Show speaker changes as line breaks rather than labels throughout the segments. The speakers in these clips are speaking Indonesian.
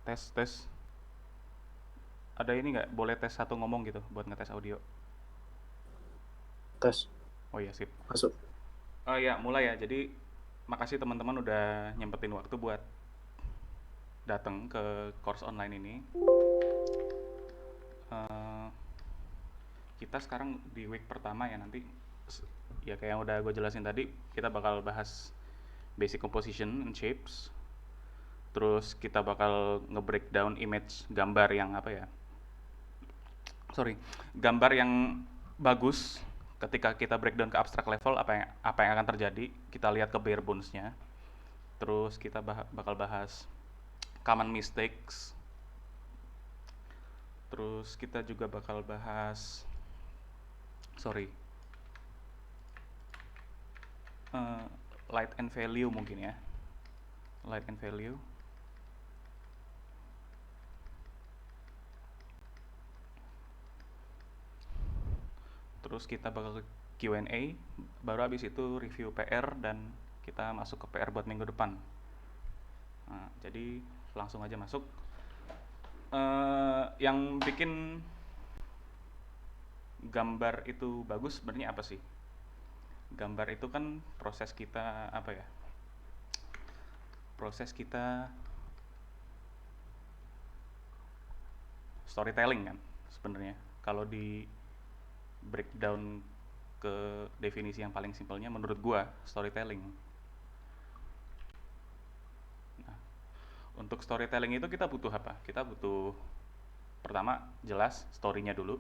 Tes, tes. Ada ini nggak? Boleh tes satu ngomong gitu buat ngetes audio.
Tes,
Oh iya, sip.
masuk.
Oh iya, mulai ya. Jadi makasih teman-teman udah nyempetin waktu buat datang ke course online ini. Eh, kita sekarang di week pertama ya, nanti ya kayak yang udah gue jelasin tadi, kita bakal bahas basic composition and shapes. Terus kita bakal nge-breakdown image gambar yang apa ya? Sorry, gambar yang bagus ketika kita breakdown ke abstract level, apa yang akan terjadi, kita lihat ke bare bones-nya. Terus kita bakal bahas common mistakes. Terus kita juga bakal bahas, sorry, eh, light and value mungkin ya, light and value. Terus kita bakal Q&A, baru habis itu review PR dan kita masuk ke PR buat minggu depan. Nah, jadi langsung aja masuk. Yang bikin gambar itu bagus sebenarnya apa sih? Gambar itu kan proses kita apa ya? Proses kita storytelling kan sebenarnya. Kalau di breakdown ke definisi yang paling simpelnya menurut gua storytelling. Nah, untuk storytelling itu kita butuh apa? Kita butuh pertama jelas story-nya dulu.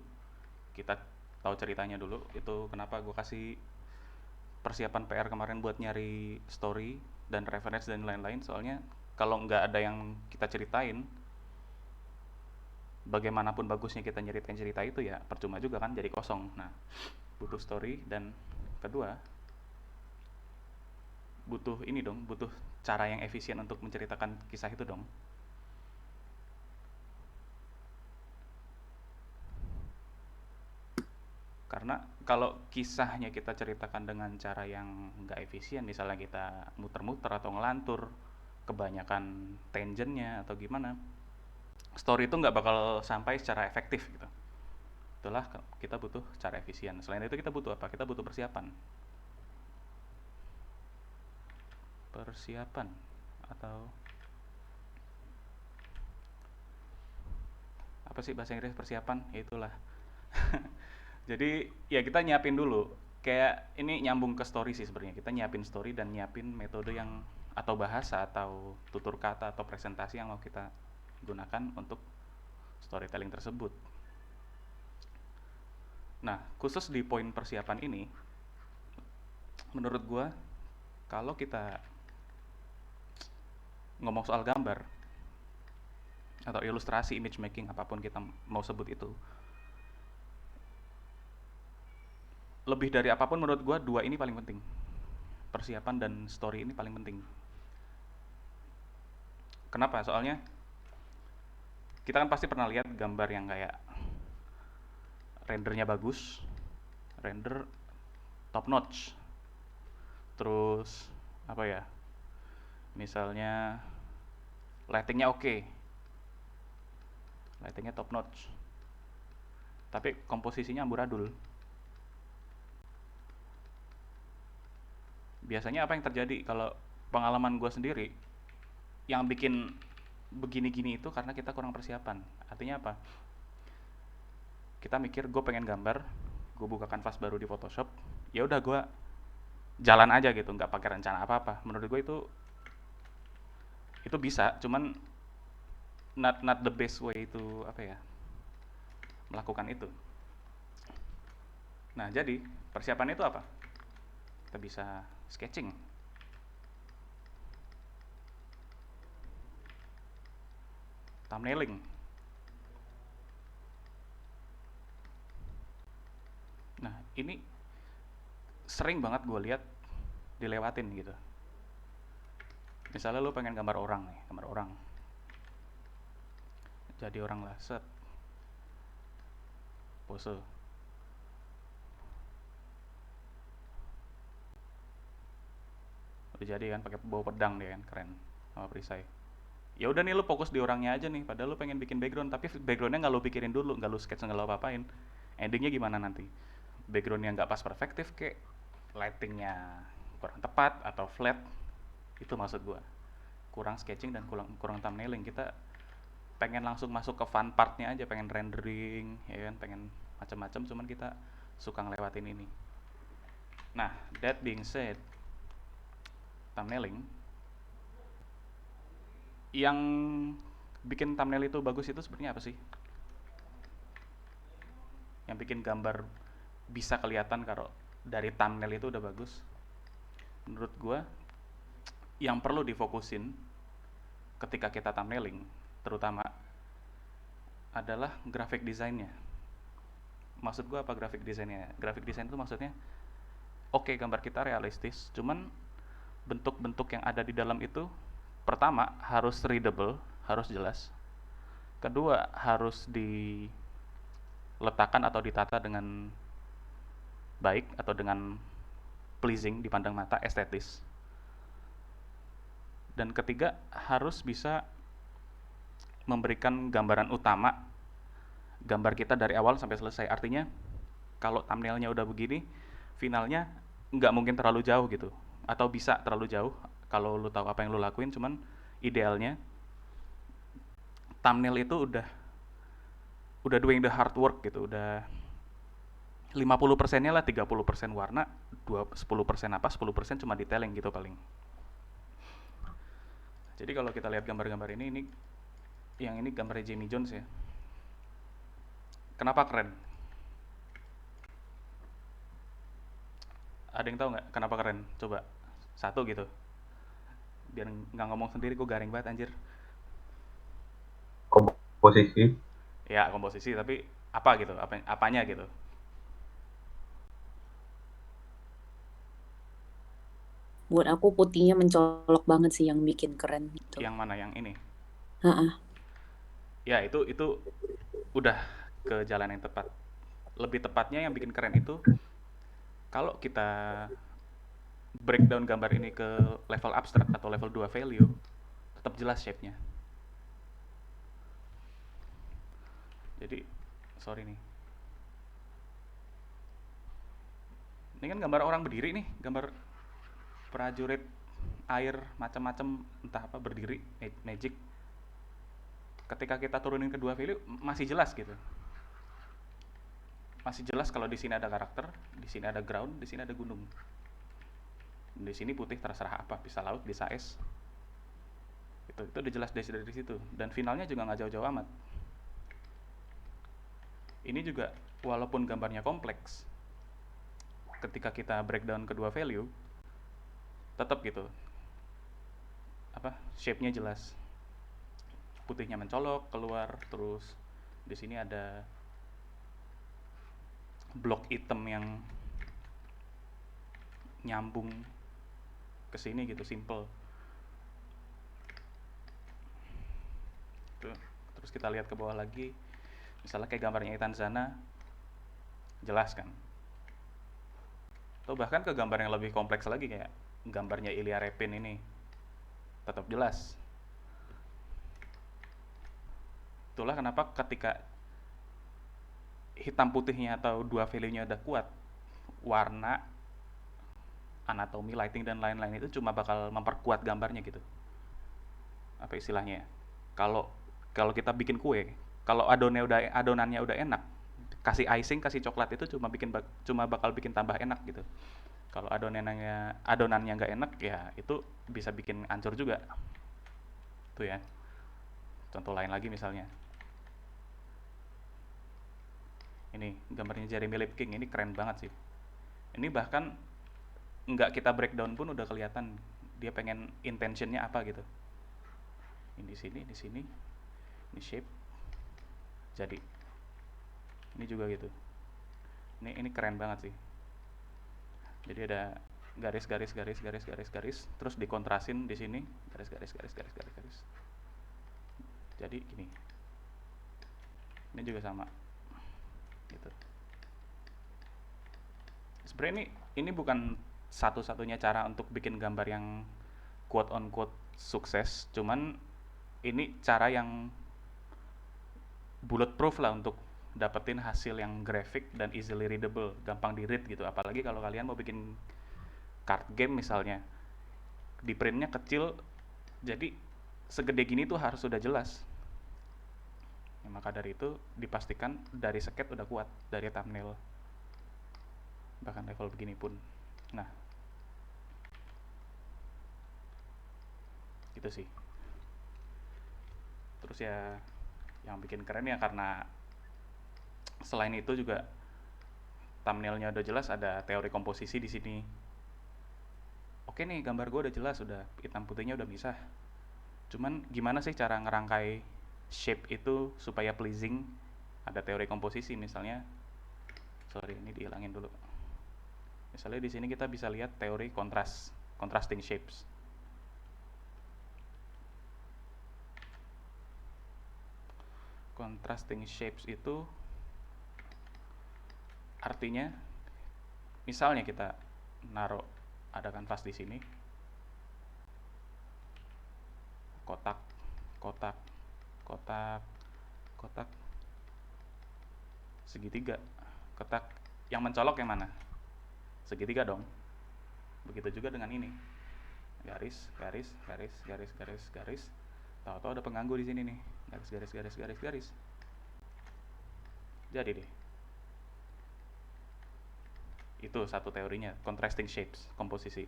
Kita tahu ceritanya dulu. Itu kenapa gua kasih persiapan PR kemarin buat nyari story dan reference dan lain-lain, soalnya kalau nggak ada yang kita ceritain, bagaimanapun bagusnya kita nyeritain cerita itu ya percuma juga kan, jadi kosong. Nah, butuh story. Dan kedua, butuh ini dong, butuh cara yang efisien untuk menceritakan kisah itu dong. Karena kalau kisahnya kita ceritakan dengan cara yang nggak efisien, misalnya kita muter-muter atau ngelantur, kebanyakan tangentnya atau gimana, story itu nggak bakal sampai secara efektif gitu. Itulah kita butuh cara efisien. Selain itu kita butuh apa? Kita butuh persiapan. Persiapan atau apa sih bahasa Inggris persiapan? Ya itulah. Jadi ya kita nyiapin dulu. Kayak ini nyambung ke story sih sebenarnya. Kita nyiapin story dan nyiapin metode yang atau bahasa atau tutur kata atau presentasi yang mau kita gunakan untuk storytelling tersebut. Nah, khusus di poin persiapan ini, menurut gua kalau kita ngomong soal gambar atau ilustrasi, image making, apapun kita mau sebut itu, lebih dari apapun menurut gua dua ini paling penting. Persiapan dan story ini paling penting. Kenapa? Soalnya kita kan pasti pernah lihat gambar yang kayak rendernya bagus, render top notch, terus apa ya, misalnya lightingnya oke, lightingnya top notch, tapi komposisinya amburadul. Biasanya apa yang terjadi kalau pengalaman gue sendiri, yang bikin begini-gini itu karena kita kurang persiapan. Artinya apa? Kita mikir gue pengen gambar, gue buka kanvas baru di Photoshop, ya udah gue jalan aja gitu, nggak pakai rencana apa-apa. Menurut gue itu bisa, cuman not the best way itu apa ya, melakukan itu. Nah, jadi persiapan itu apa? Kita bisa sketching, thumbnailing. Nah, ini sering banget gue lihat dilewatin gitu. Misalnya lu pengen gambar orang nih, gambar orang. Jadi orang lah, set, pose. Udah jadi kan pakai bawa pedang dia kan, keren sama perisai. Ya udah nih lu fokus di orangnya aja nih, padahal lu pengen bikin background tapi backgroundnya nggak lu pikirin dulu, nggak lu sketch, nggak lu apa-apain. Endingnya gimana nanti? Backgroundnya nggak pas perfektif kayak lightingnya kurang tepat atau flat, itu maksud gua. Kurang sketching dan kurang kurang thumbnailing. Kita pengen langsung masuk ke fun partnya aja, pengen rendering ya kan, pengen macam-macam, cuman kita suka ngelewatin ini. Nah, that being said, thumbnailing yang bikin thumbnail itu bagus itu sebenarnya apa sih? Yang bikin gambar bisa kelihatan kalau dari thumbnail itu udah bagus. Menurut gua yang perlu difokusin ketika kita thumbnailing terutama adalah graphic desainnya. Maksud gua apa graphic desainnya? Graphic design itu maksudnya oke, gambar kita realistis, cuman bentuk-bentuk yang ada di dalam itu pertama harus readable, harus jelas. Kedua, harus diletakkan atau ditata dengan baik atau dengan pleasing dipandang mata, estetis. Dan ketiga, harus bisa memberikan gambaran utama gambar kita dari awal sampai selesai. Artinya, kalau thumbnailnya udah begini, finalnya nggak mungkin terlalu jauh gitu. Atau bisa terlalu jauh kalau lu tahu apa yang lu lakuin, cuman idealnya thumbnail itu udah doing the hard work gitu, udah 50%-nya lah, 30% warna, 10% apa, 10% cuma detailing gitu paling. Jadi kalau kita lihat gambar-gambar ini yang ini gambarnya Jamie Jones ya. Kenapa keren? Ada yang tahu nggak kenapa keren? Coba satu gitu. Biar nggak ngomong sendiri, gue garing banget anjir.
Komposisi.
Ya komposisi, tapi apa gitu? Apanya gitu?
Buat aku putihnya mencolok banget sih yang bikin keren gitu.
Yang mana yang ini?
Heeh.
Ya itu udah ke jalan yang tepat. Lebih tepatnya yang bikin keren itu kalau kita breakdown gambar ini ke level abstrak atau level 2 value, tetap jelas shape-nya. Jadi sorry nih, ini kan gambar orang berdiri nih, gambar prajurit air macam-macam, entah apa, berdiri magic. Ketika kita turunin ke 2 value masih jelas gitu, masih jelas kalau di sini ada karakter, di sini ada ground, di sini ada gunung, di sini putih terserah apa, bisa laut, bisa es. Itu udah jelas dari situ, dan finalnya juga nggak jauh-jauh amat. Ini juga walaupun gambarnya kompleks, ketika kita breakdown kedua value, tetap gitu, apa, shape-nya jelas, putihnya mencolok keluar, terus di sini ada blok hitam yang nyambung ke sini gitu, simple. Tuh. Terus kita lihat ke bawah lagi, misalnya kayak gambarnya Ethan Zana, jelas kan. Atau bahkan ke gambar yang lebih kompleks lagi kayak gambarnya Ilya Repin ini, tetap jelas. Itulah kenapa ketika hitam putihnya atau dua value-nya udah kuat, warna, anatomi, lighting dan lain-lain itu cuma bakal memperkuat gambarnya gitu. Apa istilahnya ya? Kalau kalau kita bikin kue, kalau adonannya udah enak, kasih icing, kasih coklat itu cuma bakal bikin tambah enak gitu. Kalau adonannya nggak enak ya itu bisa bikin hancur juga. Tuh ya. Contoh lain lagi misalnya. Ini gambarnya Jeremy Lipking, ini keren banget sih. Ini bahkan nggak kita breakdown pun udah kelihatan dia pengen intentionnya apa gitu. Ini di sini, ini shape. Jadi ini juga gitu. Ini keren banget sih. Jadi ada garis, terus dikontrasin di sini, garis. Jadi gini. Ini juga sama. Gitu. Sebenarnya ini bukan satu-satunya cara untuk bikin gambar yang quote on quote sukses, cuman ini cara yang bulletproof lah untuk dapetin hasil yang graphic dan easily readable, gampang di read gitu. Apalagi kalau kalian mau bikin card game misalnya, di printnya kecil, jadi segede gini tuh harus sudah jelas. Ya, maka dari itu dipastikan dari sket udah kuat, dari thumbnail bahkan level begini pun. Nah, itu sih. Terus ya yang bikin keren ya karena selain itu juga thumbnailnya udah jelas, ada teori komposisi di sini. Oke nih, gambar gue udah jelas, udah hitam putihnya udah misah. Cuman gimana sih cara ngerangkai shape itu supaya pleasing? Ada teori komposisi misalnya. Sorry, ini dihilangin dulu. Misalnya di sini kita bisa lihat teori contrasting shapes. Contrasting shapes itu artinya misalnya kita naruh ada kanvas di sini, kotak, kotak, kotak, kotak, segitiga, kotak. Yang mencolok yang mana? Segitiga dong. Begitu juga dengan ini, garis, garis, garis, garis, garis, garis. Tahu-tahu ada pengganggu di sini nih, garis, garis, garis, garis, garis. Jadi deh. Itu satu teorinya, contrasting shapes, komposisi.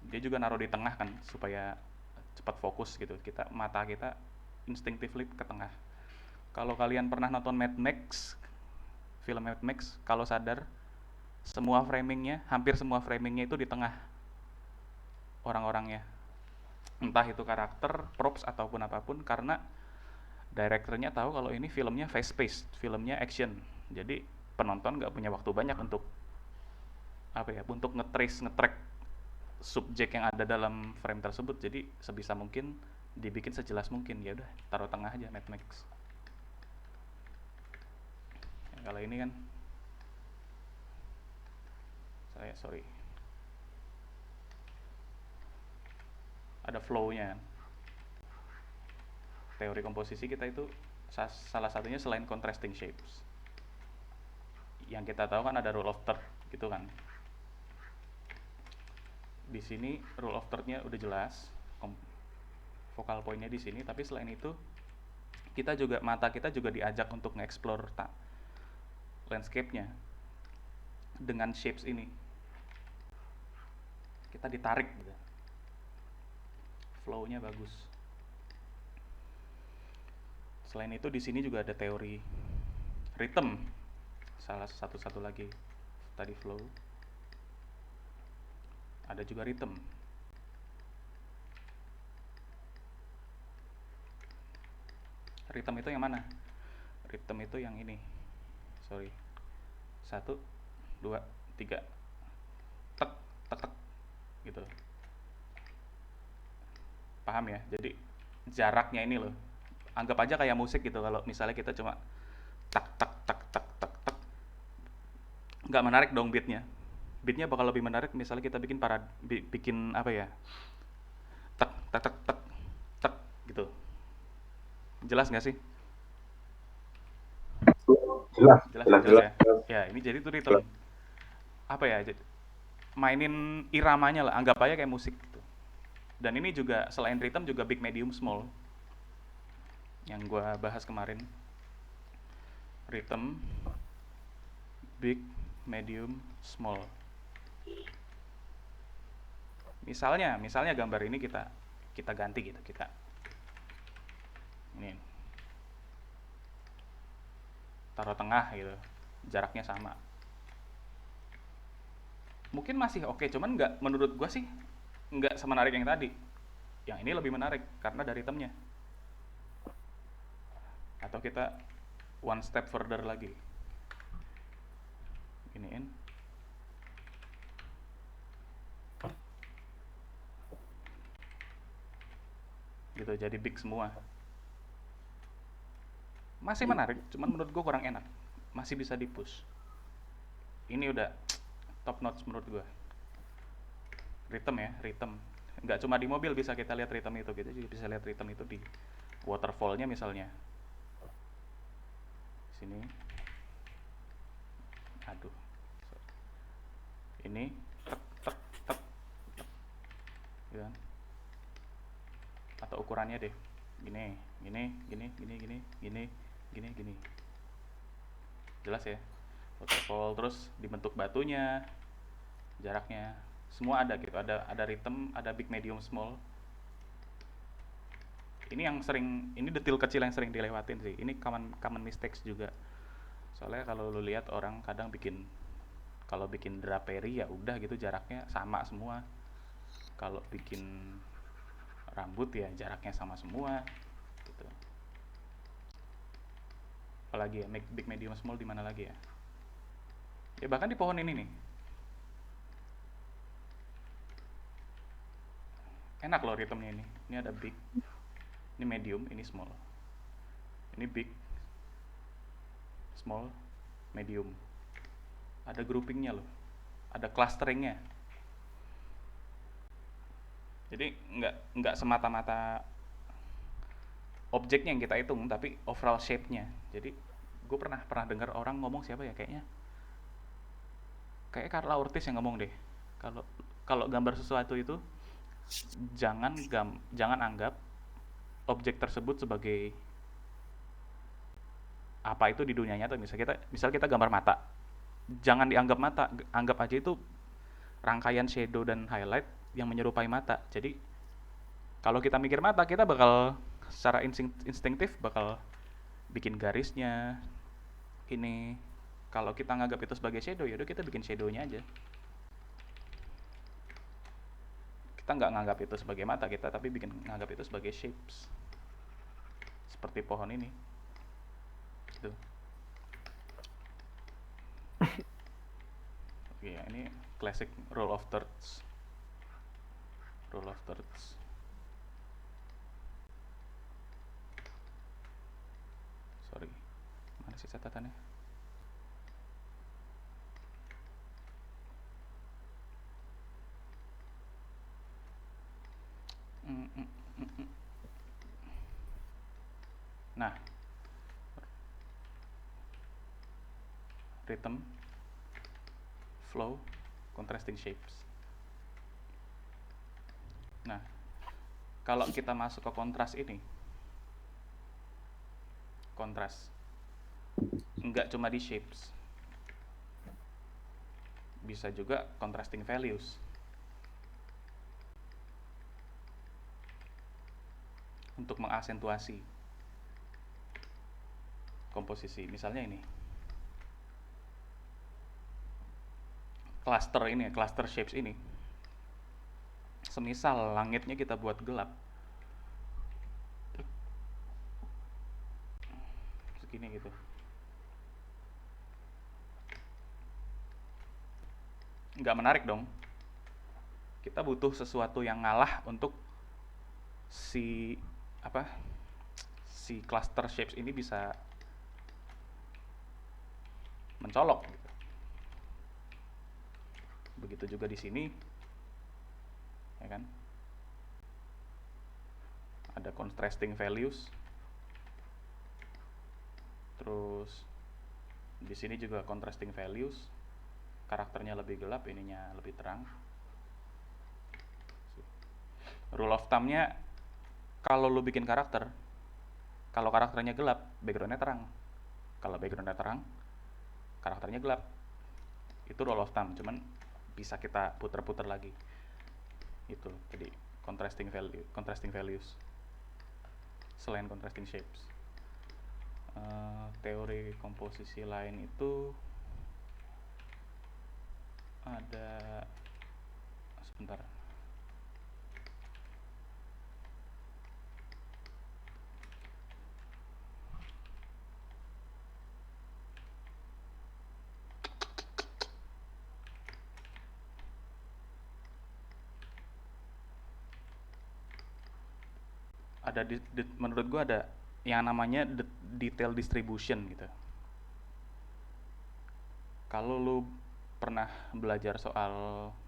Dia juga naruh di tengah kan supaya cepat fokus gitu. Mata kita instinctively ke tengah. Kalau kalian pernah nonton Mad Max, film Mad Max, kalau sadar semua framingnya, hampir semua framingnya itu di tengah orang-orangnya. Entah itu karakter, props ataupun apapun, karena directornya tahu kalau ini filmnya fast paced, filmnya action. Jadi penonton nggak punya waktu banyak untuk untuk ngetrack subjek yang ada dalam frame tersebut. Jadi sebisa mungkin dibikin sejelas mungkin. Ya udah, taruh tengah aja Mad Max. Ya, kalau ini kan sorry, ada flow-nya. Teori komposisi kita itu salah satunya selain contrasting shapes. Yang kita tahu kan ada rule of third gitu kan. Di sini rule of third-nya udah jelas, focal point-nya di sini, tapi selain itu mata kita juga diajak untuk nge-explore landscape-nya dengan shapes ini. Kita ditarik gitu. Flow-nya bagus. Selain itu di sini juga ada teori rhythm. Salah satu lagi tadi flow. Ada juga rhythm. Rhythm itu yang mana? Rhythm itu yang ini. Sorry. 1, 2, 3. Tek, tek, tek. Gitu. Paham ya? Jadi jaraknya ini loh. Anggap aja kayak musik gitu. Kalau misalnya kita cuma tak tak tak tak tak tak, nggak menarik dong beatnya. Beatnya bakal lebih menarik misalnya kita bikin apa ya, tak tak tak tak tak gitu. Jelas nggak sih?
Jelas,
Jelas ya,
jelas,
jelas
jelas.
ya. Ya ini jadi tuh rhythm apa ya, mainin iramanya lah, anggap aja kayak musik gitu. Dan ini juga selain rhythm juga big, medium, small yang gue bahas kemarin. Rhythm, big, medium, small. Misalnya gambar ini kita ganti gitu, kita ini taruh tengah gitu, jaraknya sama. Mungkin masih oke, cuman nggak, menurut gua sih nggak semenarik yang tadi. Yang ini lebih menarik karena dari itemnya. Atau kita one step further lagi, iniin gitu, jadi big semua. Masih menarik, cuman menurut gue kurang enak, masih bisa di push. Ini udah top notch menurut gue. Rhythm ya, rhythm nggak cuma di mobil bisa kita lihat rhythm itu, kita juga bisa lihat rhythm itu di waterfallnya misalnya. Sini, aduh, ini tek tek tek tek, gitu kan. Atau ukurannya deh, gini gini gini gini gini gini gini gini, jelas ya, waterfall. Terus dibentuk batunya, jaraknya, semua ada gitu, ada rhythm, ada big medium small. Ini yang sering, ini detail kecil yang sering dilewatin sih, ini common common mistakes juga. Soalnya kalau lu lihat orang kadang bikin, kalau bikin drapery ya udah gitu jaraknya sama semua, kalau bikin rambut ya jaraknya sama semua gitu. Apalagi ya, big medium small di mana lagi ya, ya bahkan di pohon ini nih, enak loh ritmenya. Ini ada big, ini medium, ini small, ini big, small, medium, ada groupingnya loh, ada clusteringnya. Jadi nggak semata-mata objeknya yang kita hitung, tapi overall shape-nya. Jadi gue pernah pernah dengar orang ngomong, siapa ya, kayak Carla Ortiz yang ngomong deh, kalau kalau gambar sesuatu itu jangan anggap objek tersebut sebagai apa itu di dunia nyata. Misal kita gambar mata, jangan dianggap mata, anggap aja itu rangkaian shadow dan highlight yang menyerupai mata. Jadi kalau kita mikir mata, kita bakal secara instinktif bakal bikin garisnya ini. Kalau kita nganggap itu sebagai shadow, yaudah kita bikin shadownya aja. Kita nggak nganggap itu sebagai mata kita, tapi nganggap itu sebagai shapes, seperti pohon ini gitu. Oke, ini classic rule of thirds. Sorry, mana sih catatannya? Nah, rhythm, flow, contrasting shapes. Nah, kalau kita masuk ke kontras ini, kontras nggak cuma di shapes, bisa juga contrasting values untuk mengaksentuasi komposisi. Misalnya ini cluster shapes ini, semisal langitnya kita buat gelap segini gitu, nggak menarik dong. Kita butuh sesuatu yang ngalah untuk si apa, si cluster shapes ini bisa mencolok gitu. Begitu juga di sini, ya kan? Ada contrasting values. Terus di sini juga contrasting values. Karakternya lebih gelap, ininya lebih terang. Rule of thumb-nya, kalau lu bikin karakter, kalau karakternya gelap, background-nya terang. Kalau background-nya terang, karakternya gelap. Itu rule of thumb, cuman bisa kita puter-puter lagi. Itu jadi contrasting values selain contrasting shapes. Teori komposisi lain itu ada, sebentar, ada menurut gua ada yang namanya detail distribution gitu. Kalau lu pernah belajar soal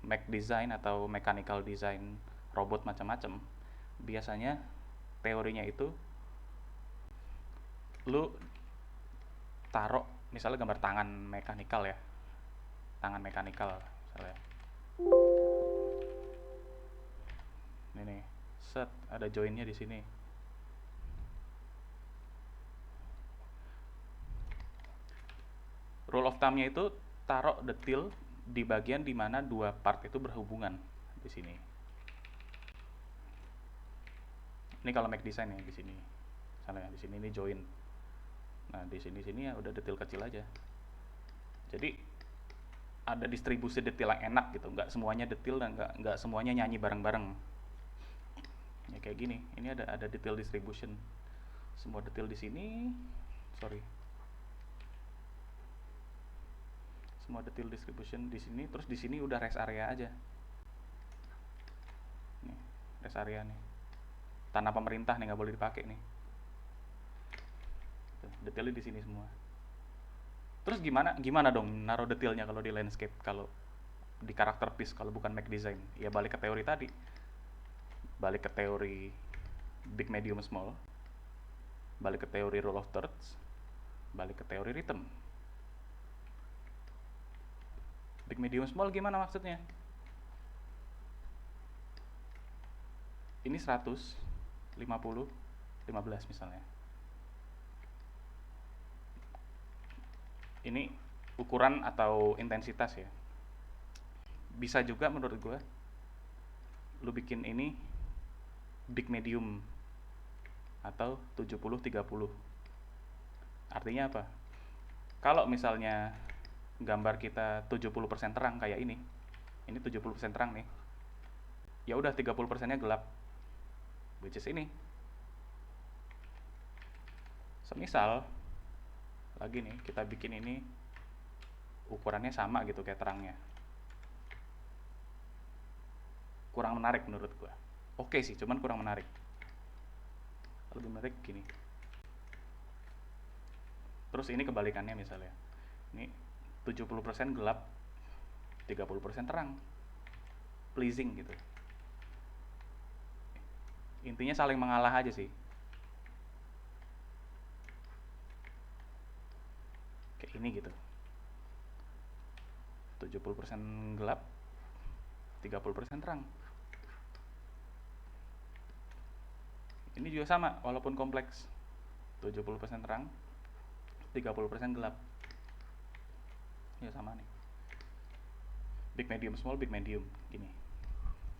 mech design atau mechanical design robot macam-macam, biasanya teorinya itu lu taruh misalnya gambar tangan mekanikal ya, tangan mekanikal misalnya. Ini nih, set ada joinnya di sini. Rule of thumb-nya itu taruh detil di bagian dimana dua part itu berhubungan di sini. Ini kalau make design ya di sini. Misalnya di sini ini join. Nah, di sini ya udah detil kecil aja. Jadi ada distribusi detil yang enak gitu, nggak semuanya detil dan nggak semuanya nyanyi bareng-bareng. Ya kayak gini. Ini ada detail distribution. Semua detail di sini. Sorry. Semua detail distribution di sini, terus di sini udah rest area aja. Nih, rest area nih. Tanah pemerintah nih nggak boleh dipakai nih. Detailnya di sini semua. Terus gimana dong naruh detailnya kalau di landscape, kalau di karakter piece, kalau bukan make design? Ya balik ke teori tadi. Balik ke teori big, medium, small. Balik ke teori rule of thirds. Balik ke teori rhythm. Big, medium, small gimana maksudnya? Ini 100, 50, 15 misalnya. Ini ukuran atau intensitas ya. Bisa juga menurut gue lu bikin ini big, medium atau 70-30. Artinya apa? Kalau misalnya gambar kita 70% terang kayak ini 70% terang nih, ya udah 30%-nya gelap, which is ini. Semisal lagi nih kita bikin ini ukurannya sama gitu kayak terangnya, kurang menarik menurut gua. Oke sih, cuman kurang menarik. Lebih menarik gini. Terus ini kebalikannya misalnya, ini 70% gelap, 30% terang, pleasing gitu. Intinya saling mengalah aja sih. Kayak ini gitu. 70% gelap, 30% terang. Ini juga sama, walaupun kompleks. 70% terang, 30% gelap. Ya sama nih. Big, medium, small, big, medium. Gini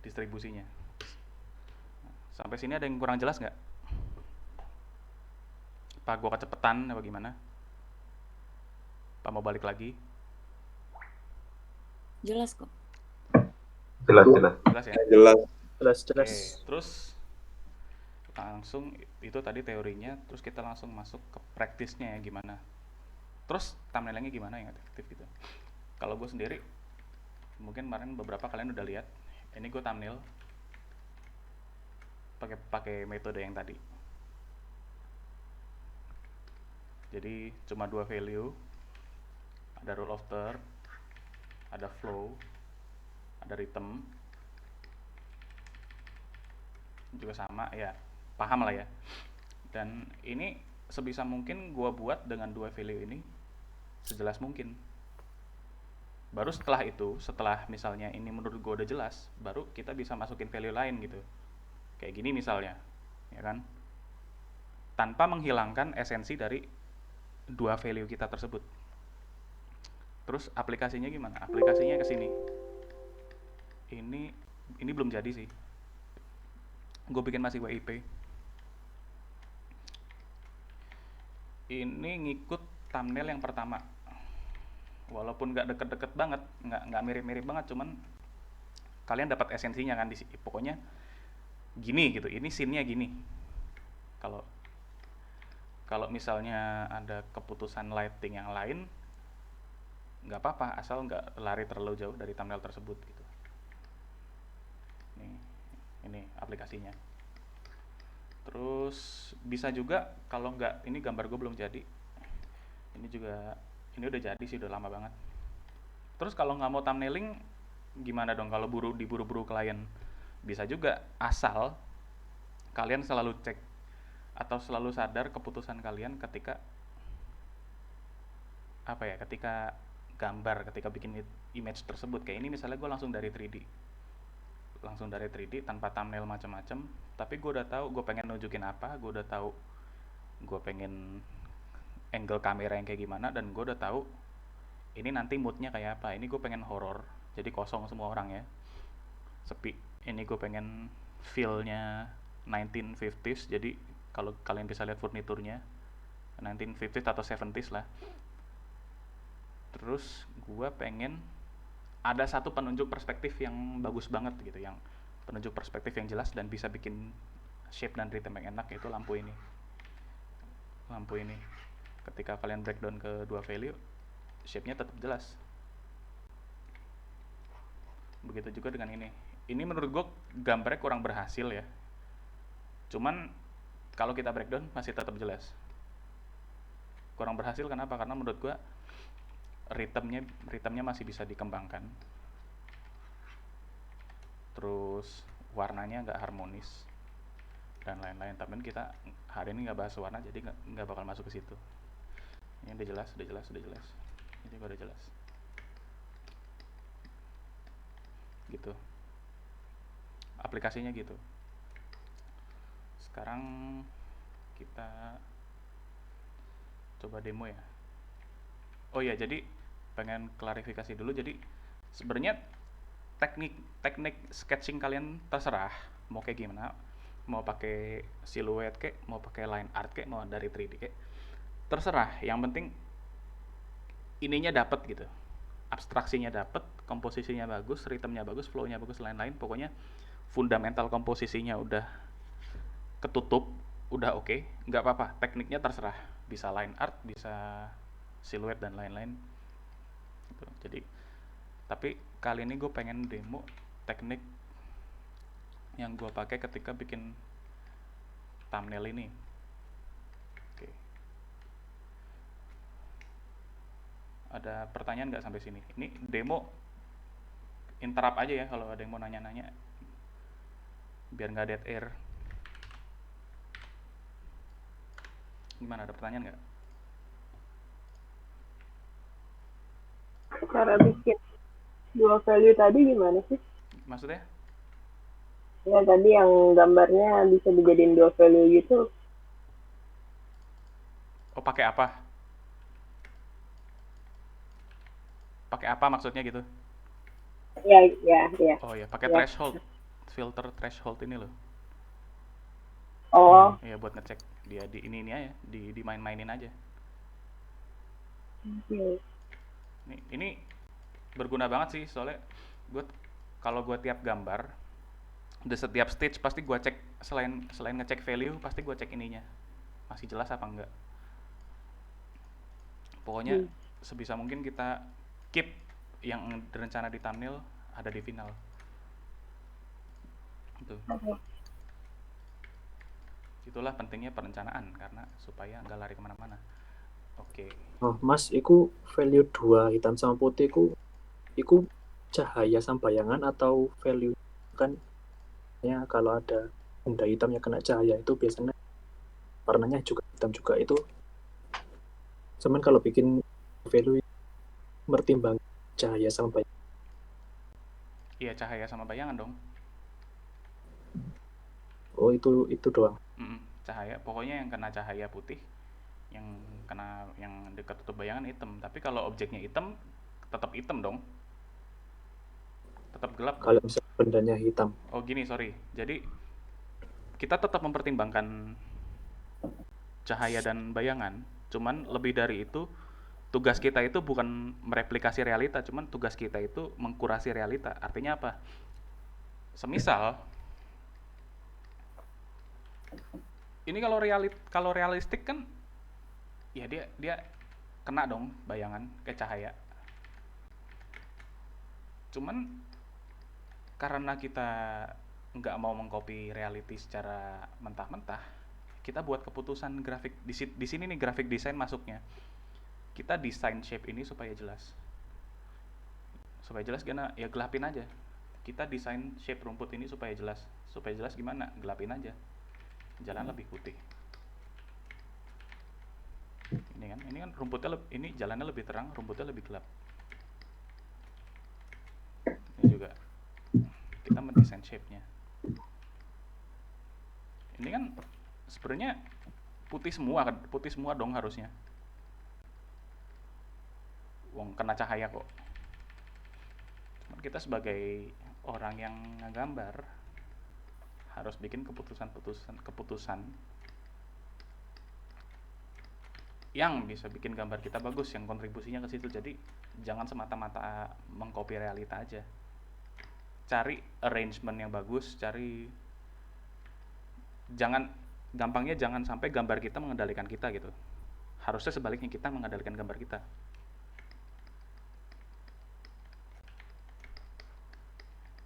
distribusinya. Sampai sini ada yang kurang jelas nggak? Apa gua kecepetan apa gimana? Apa mau balik lagi?
Jelas kok.
Jelas
ya.
Jelas.
Oke, terus langsung itu tadi teorinya, terus kita langsung masuk ke praktisnya ya gimana. Terus thumbnailnya gimana yang efektif gitu. Kalau gue sendiri, mungkin kemarin beberapa kalian udah lihat, ini gue thumbnail pakai metode yang tadi. Jadi cuma 2 value, ada rule of third, ada flow, ada rhythm, juga sama ya, paham lah ya. Dan ini sebisa mungkin gue buat dengan 2 value ini sejelas mungkin. Baru setelah itu, setelah misalnya ini menurut gue udah jelas, baru kita bisa masukin value lain gitu. Kayak gini misalnya, ya kan? Tanpa menghilangkan esensi dari 2 value kita tersebut. Terus aplikasinya gimana? Aplikasinya ke sini. Ini belum jadi sih. Gue bikin masih WIP. Ini ngikut thumbnail yang pertama. Walaupun nggak deket-deket banget, nggak mirip-mirip banget, cuman kalian dapat esensinya kan di sini. Pokoknya gini gitu. Ini scene-nya gini. Kalau misalnya ada keputusan lighting yang lain, nggak apa-apa, asal nggak lari terlalu jauh dari thumbnail tersebut gitu. Ini aplikasinya. Terus bisa juga kalau nggak, ini gambar gue belum jadi. Ini udah jadi sih, udah lama banget. Terus kalau nggak mau thumbnailing, gimana dong kalau diburu-buru klien? Bisa juga asal kalian selalu cek atau selalu sadar keputusan kalian ketika apa ya, ketika gambar, ketika bikin image tersebut. Kayak ini misalnya gue langsung dari 3D tanpa thumbnail macam-macam, tapi gue udah tahu gue pengen nunjukin apa, gue udah tahu gue pengen angle kamera yang kayak gimana, dan gue udah tahu ini nanti moodnya kayak apa. Ini gue pengen horror, jadi kosong semua orang ya, sepi. Ini gue pengen feel-nya 1950s, jadi kalau kalian bisa lihat furniturnya 1950s atau 70s lah. Terus gue pengen ada satu penunjuk perspektif yang bagus banget gitu, yang penunjuk perspektif yang jelas dan bisa bikin shape dan rhythm yang enak, yaitu lampu ini. Ketika kalian breakdown ke dua value, shape-nya tetap jelas. Begitu juga dengan ini menurut gue gambarnya kurang berhasil ya, cuman kalau kita breakdown masih tetap jelas. Kurang berhasil kenapa? Karena menurut gue rhythmnya masih bisa dikembangkan, terus warnanya nggak harmonis dan lain-lain. Tapi kita hari ini nggak bahas warna, jadi nggak bakal masuk ke situ. Ini udah jelas. Ini juga udah jelas. Gitu. Aplikasinya gitu. Sekarang kita coba demo ya. Oh iya, jadi pengen klarifikasi dulu. Jadi sebenarnya teknik sketching kalian terserah mau kayak gimana, mau pakai siluet kek, mau pakai line art kek, mau dari 3D kek, terserah. Yang penting ininya dapet gitu, abstraksinya dapet, komposisinya bagus, ritmenya bagus, flownya bagus, lain-lain. Pokoknya fundamental komposisinya udah ketutup, udah oke. Nggak apa-apa, tekniknya terserah, bisa line art, bisa siluet dan lain-lain gitu. Jadi tapi kali ini gue pengen demo teknik yang gue pakai ketika bikin thumbnail ini. Oke. Ada pertanyaan nggak sampai sini? Ini demo interrupt aja ya kalau ada yang mau nanya-nanya, biar nggak dead air. Gimana, ada pertanyaan nggak?
Cara bikin dua value tadi gimana sih?
Maksudnya?
Ya tadi yang gambarnya bisa dijadiin dua value gitu.
Oh, pakai apa? Pakai apa maksudnya gitu?
Ya.
Oh ya, pakai
Ya.
threshold, filter threshold ini loh.
Oh,
Iya, buat ngecek dia di ini aja, di main-mainin aja.
oke.
Ini berguna banget sih, soalnya kalau gue tiap gambar, di setiap stage pasti gue cek, selain ngecek value, pasti gue cek ininya masih jelas apa enggak. Pokoknya sebisa mungkin kita keep yang direncana di thumbnail ada di final. Itu. Itulah pentingnya perencanaan, karena supaya nggak lari kemana-mana. Oke.
Oh, Mas, iku value 2 hitam sama putih iku cahaya sama bayangan atau value kan ya, kalau ada benda hitam yang kena cahaya itu biasanya warnanya juga hitam juga itu. Cuman kalau bikin value mertimbang cahaya sama bayangan.
Iya, cahaya sama bayangan dong.
Oh, itu doang.
Cahaya, pokoknya yang kena cahaya putih, yang dekat tutup bayangan hitam. Tapi kalau objeknya hitam, tetap hitam dong. Tetap gelap.
Kalau misalnya bendanya hitam.
Oh gini, sorry. Jadi kita tetap mempertimbangkan cahaya dan bayangan. Cuman lebih dari itu, tugas kita itu bukan mereplikasi realita, cuman tugas kita itu mengkurasi realita. Artinya apa? Semisal ini kalau realistik kan ya dia kena dong bayangan ke cahaya. Cuman karena kita nggak mau mengcopy reality secara mentah-mentah, kita buat keputusan grafik di sini nih, grafik design masuknya. Kita desain shape ini supaya jelas. Supaya jelas gimana? Ya gelapin aja. kita desain shape rumput ini supaya jelas. Supaya jelas gimana? Gelapin aja. Jalan lebih putih. Ini kan rumputnya ini jalannya lebih terang, rumputnya lebih gelap. Ini juga kita mendesain shape-nya. Ini kan sebenarnya putih semua dong harusnya. Wong kena cahaya kok. Cuman kita sebagai orang yang ngegambar harus bikin keputusan yang bisa bikin gambar kita bagus, yang kontribusinya ke situ. Jadi jangan semata-mata mengcopy realita aja. Cari arrangement yang bagus, gampangnya jangan sampai gambar kita mengendalikan kita gitu. Harusnya sebaliknya, kita mengendalikan gambar kita.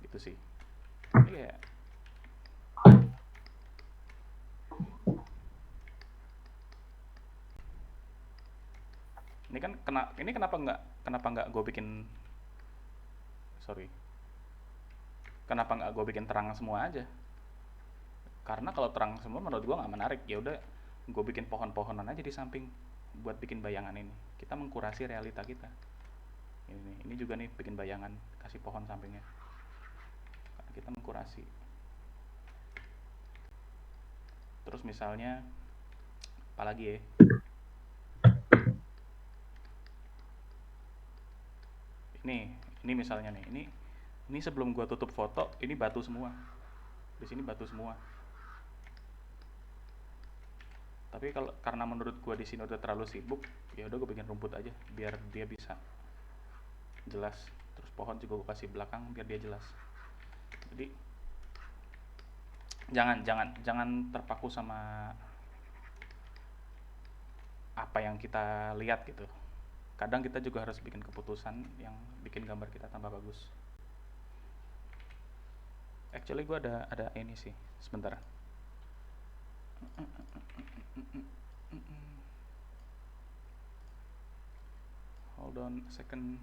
Gitu sih. Iya. Ini kan kenapa nggak gue bikin terang semua aja? Karena kalau terang semua menurut gue nggak menarik. Ya udah, gue bikin pohon-pohonan aja di samping buat bikin bayangan ini. Kita mengkurasi realita kita. Ini juga nih bikin bayangan, kasih pohon sampingnya. Karena kita mengkurasi. Terus misalnya apalagi ya? Ini misalnya nih, ini sebelum gua tutup foto, ini batu semua. Di sini batu semua. Tapi karena menurut gua di sini udah terlalu sibuk, ya udah gua bikin rumput aja biar dia bisa jelas. Terus pohon juga gua kasih belakang biar dia jelas. Jadi jangan terpaku sama apa yang kita lihat gitu. Kadang kita juga harus bikin keputusan yang bikin gambar kita tambah bagus. Actually gue ada ini sih, sebentar. Hold on a second.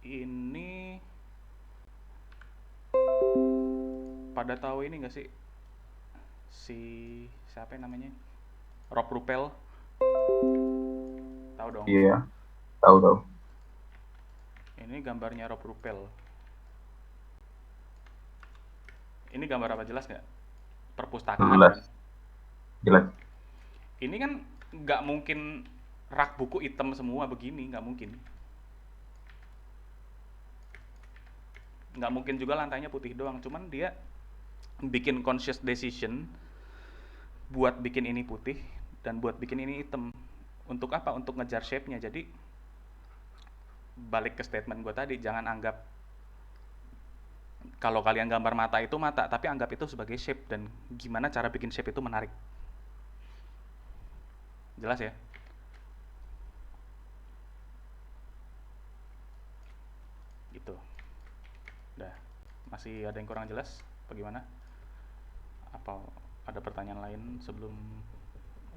Ini pada tahu ini nggak sih, si siapa yang namanya, Rob Ruppel? Tahu dong.
Iya, tahu.
Ini gambarnya Rob Ruppel. Ini gambar apa, jelas nggak? Perpustakaan kan?
Jelas.
Ini kan nggak mungkin rak buku hitam semua begini, nggak mungkin. Nggak mungkin juga lantainya putih doang. Cuman dia bikin conscious decision buat bikin ini putih dan buat bikin ini hitam. Untuk apa? Untuk ngejar shape-nya. Jadi balik ke statement gue tadi, jangan anggap kalau kalian gambar mata itu mata, tapi anggap itu sebagai shape dan gimana cara bikin shape itu menarik. Jelas ya? Gitu. Udah. Masih ada yang kurang jelas? Bagaimana? Apa ada pertanyaan lain sebelum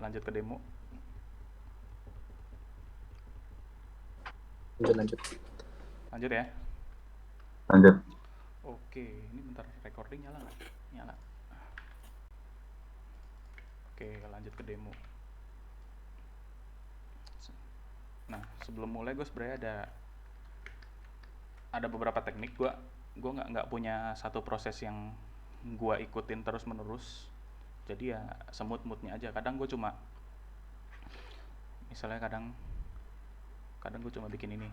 lanjut ke demo?
Lanjut.
Lanjut ya?
Lanjut.
Oke, ini bentar, recording nyala nggak? Nyala. Oke, lanjut ke demo. Nah, sebelum mulai gue sebenarnya ada beberapa teknik. Gue nggak punya satu proses yang gue ikutin terus menerus. Jadi ya semut-mutnya aja. Kadang gue cuma, misalnya kadang gue cuma bikin ini.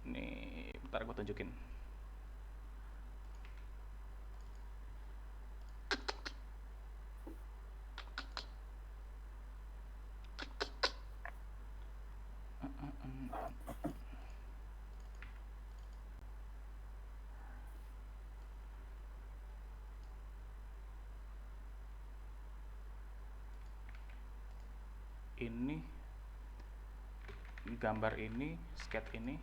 Nih, bentar gue tunjukin. ini, gambar ini, sketch ini,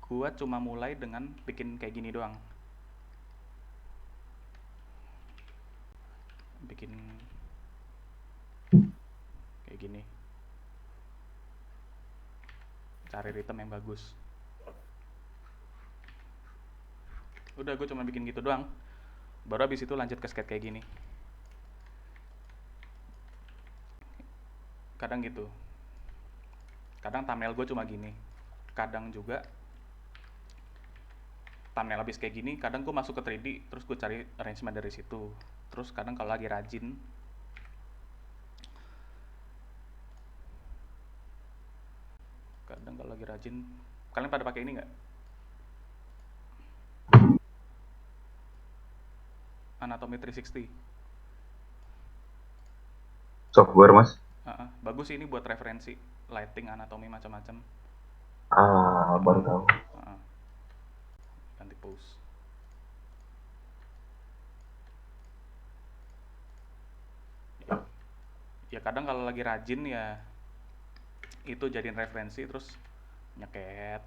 gua cuma mulai dengan bikin kayak gini doang. Bikin kayak gini. Cari rhythm yang bagus. Udah, gue cuma bikin gitu doang. Baru habis itu lanjut ke sketch kayak gini. Kadang gitu. Kadang thumbnail gue cuma gini. Kadang juga thumbnail habis kayak gini, kadang gue masuk ke 3D, terus gue cari arrangement dari situ. Terus kadang kalau lagi rajin, kalian pada pakai ini nggak? Anatomy 360.
Software, Mas.
Bagus sih ini buat referensi lighting, anatomi, macam-macam.
Baru tahu.
Ganti pose. Ya kadang kalau lagi rajin ya itu jadiin referensi, terus nyeket.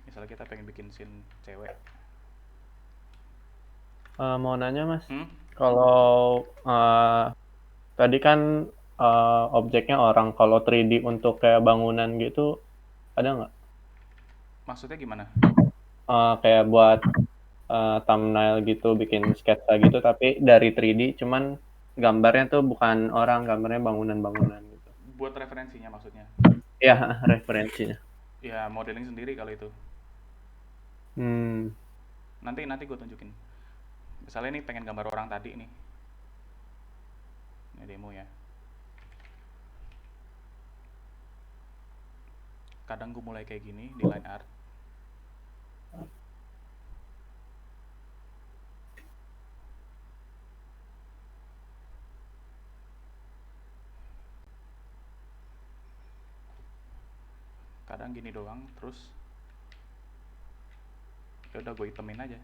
Misalnya kita pengen bikin scene cewek.
Mau nanya Mas, kalau tadi kan objeknya orang, kalau 3D untuk kayak bangunan gitu ada nggak?
Maksudnya gimana?
Kayak buat thumbnail gitu, bikin sketsa gitu, tapi dari 3D, cuman gambarnya tuh bukan orang, gambarnya bangunan-bangunan gitu.
Buat referensinya maksudnya?
Ya, referensinya.
Ya modeling sendiri kalau itu. Nanti gue tunjukin. Misalnya ini pengen gambar orang tadi nih. Ini demo ya. Kadang gue mulai kayak gini di line art. Kadang gini doang, terus ya udah gue hitemin aja.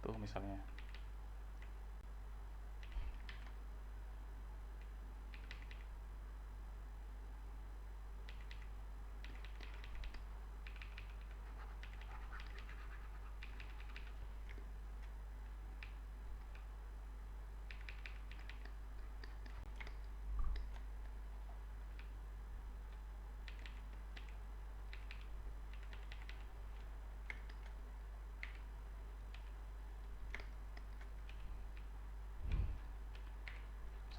Tuh misalnya.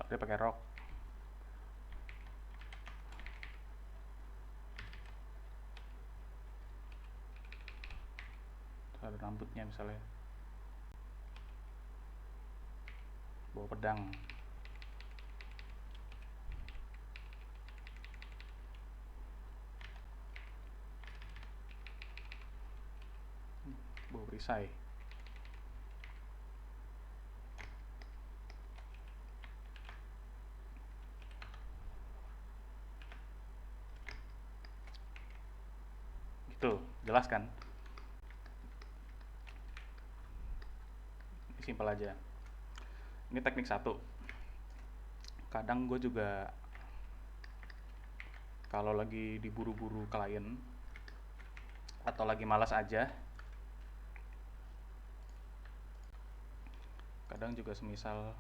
Dia pakai rok. Terus ada rambutnya misalnya. Bawa pedang. Bawa perisai. Gitu, jelas kan? Simpel aja. Ini teknik 1. Kadang gue juga kalau lagi diburu-buru klien atau lagi malas aja, kadang juga semisal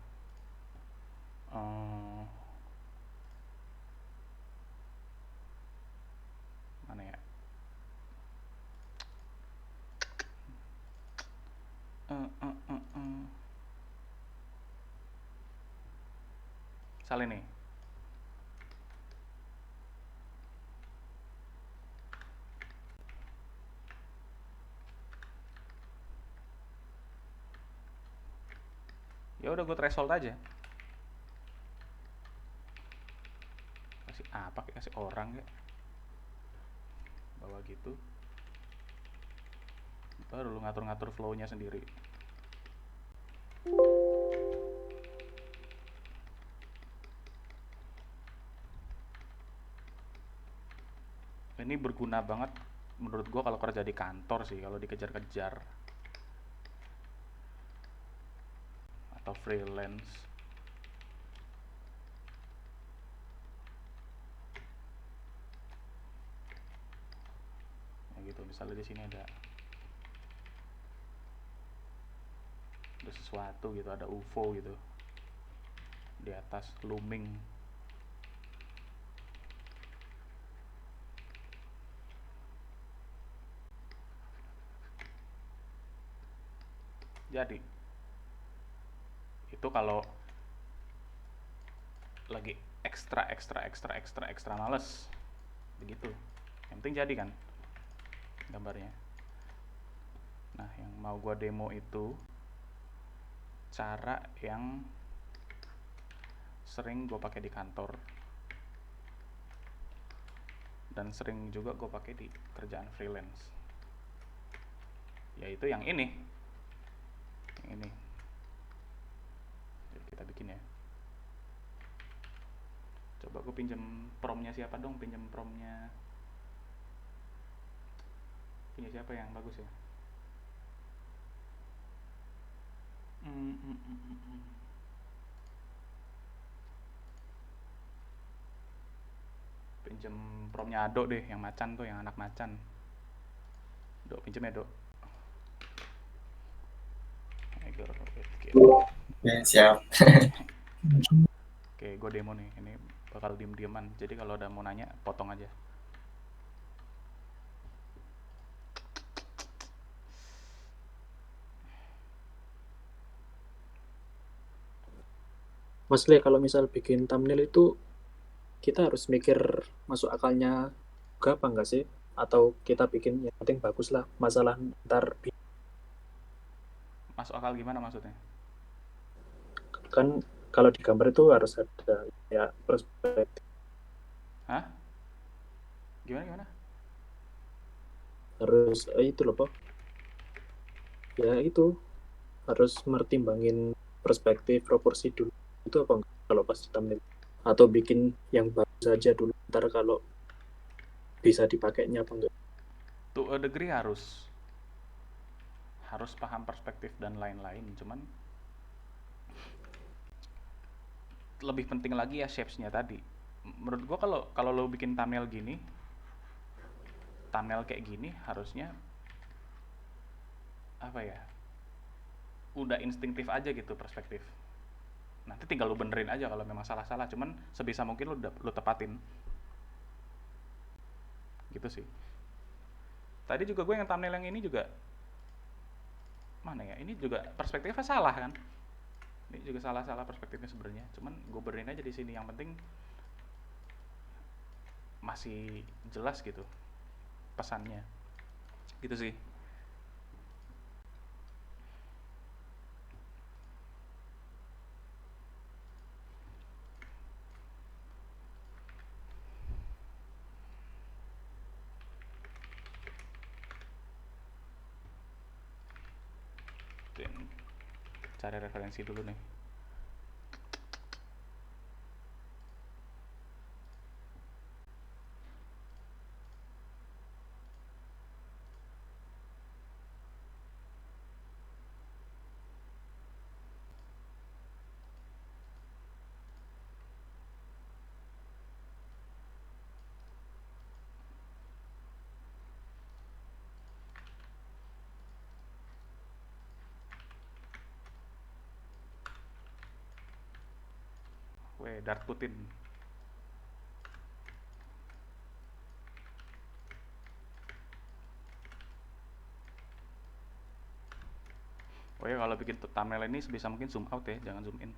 mana ya, misalnya nih, Ya udah gue threshold aja. Kasih apa, kasih orang ya, bawa gitu, baru lu ngatur-ngatur flow-nya sendiri. Ini berguna banget menurut gua kalau kerja di kantor sih, kalau dikejar-kejar atau freelance. Ya gitu, misalnya di sini ada sesuatu gitu, ada UFO gitu di atas looming. Jadi itu kalau lagi ekstra males begitu, yang penting jadi kan gambarnya. Nah, yang mau gua demo itu cara yang sering gue pakai di kantor dan sering juga gue pakai di kerjaan freelance, yaitu yang ini. Jadi kita bikin ya. Coba gue pinjem promnya siapa dong, pinjem promnya punya siapa yang bagus ya. Pinjem promnya Ado deh, yang macan tuh, yang anak macan. Dok, pinjem ya Dok.
Ya, siap.
Oke, gue demo nih. Ini bakal diem-dieman. Jadi kalau ada mau nanya, potong aja.
Mas Le, kalau misal bikin thumbnail itu kita harus mikir masuk akalnya juga apa enggak sih? Atau kita bikin yang penting bagus lah, masalah ntar
Masuk akal gimana maksudnya?
kan kalau di gambar itu harus ada ya perspektif,
Hah? Gimana?
harus itu loh Pak. Ya itu harus mertimbangin perspektif, proporsi dulu. Itu apa enggak kalau pas di thumbnail? Atau bikin yang bagus saja dulu, ntar kalau bisa dipakainya apa enggak?
To a degree harus paham perspektif dan lain-lain, cuman lebih penting lagi ya shapes-nya tadi. Menurut gua kalau lo bikin thumbnail kayak gini harusnya apa ya, udah instingtif aja gitu perspektif. Nanti tinggal lo benerin aja kalau memang salah-salah, cuman sebisa mungkin lo tepatin gitu sih. Tadi juga gue yang thumbnail yang ini juga mana ya, ini juga perspektifnya salah kan. Ini juga salah perspektifnya sebenarnya, cuman gue benerin aja di sini. Yang penting masih jelas gitu pesannya, gitu sih. Cari referensi dulu nih. Dart Putin. Oh ya, kalau bikin thumbnail ini sebisa mungkin zoom out ya, jangan zoom in.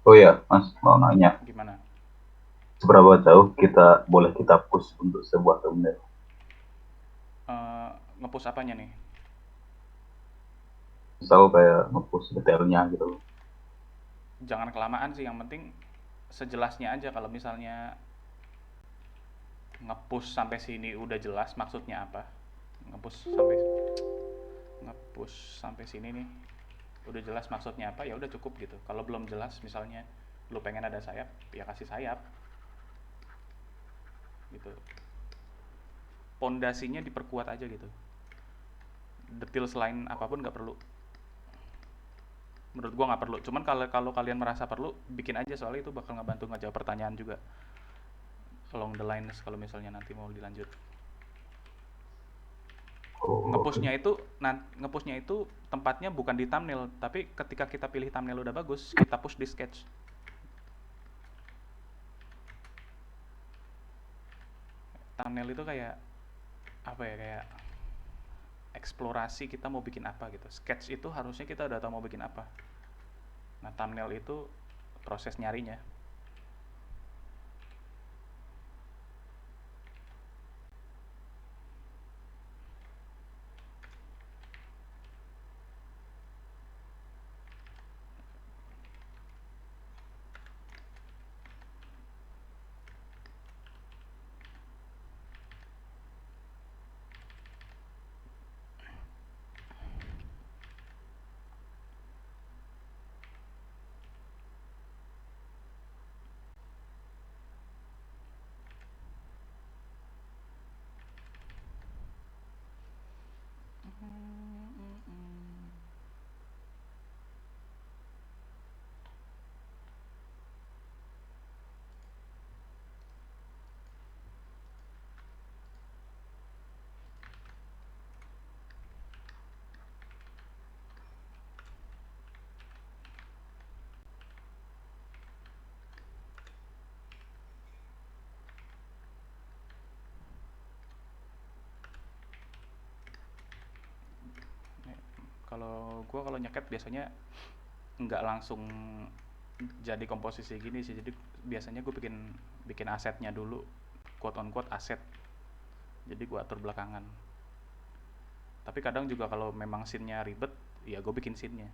Oh ya, Mas, mau nanya.
Gimana?
Seberapa jauh boleh kita push untuk sebuah thumbnail?
Nge-push apanya nih?
Misal kayak nge-push detailnya gitu.
Jangan kelamaan sih, yang penting sejelasnya aja. Kalau misalnya nge-push sampai sini udah jelas maksudnya apa, nge-push sampai nge-push sampai sini nih udah jelas maksudnya apa, ya udah cukup gitu. Kalau belum jelas, misalnya lu pengen ada sayap, ya kasih sayap gitu. Pondasinya diperkuat aja gitu. Detail selain apapun nggak perlu. Menurut gua nggak perlu. Cuman kalau kalian merasa perlu, bikin aja, soalnya itu bakal ngebantu ngejawab pertanyaan juga along the lines kalau misalnya nanti mau dilanjut.
Oh,
Ngepushnya itu tempatnya bukan di thumbnail, tapi ketika kita pilih thumbnail udah bagus, kita push di sketch. Thumbnail itu kayak apa ya, kayak eksplorasi kita mau bikin apa gitu. Sketch itu harusnya kita udah tahu mau bikin apa. Nah, thumbnail itu proses nyarinya. Kalau nyeket biasanya nggak langsung jadi komposisi gini sih. Jadi biasanya gue bikin bikin asetnya dulu, quote on quote aset, jadi gue atur belakangan. Tapi kadang juga kalau memang scene-nya ribet, ya gue bikin scene-nya.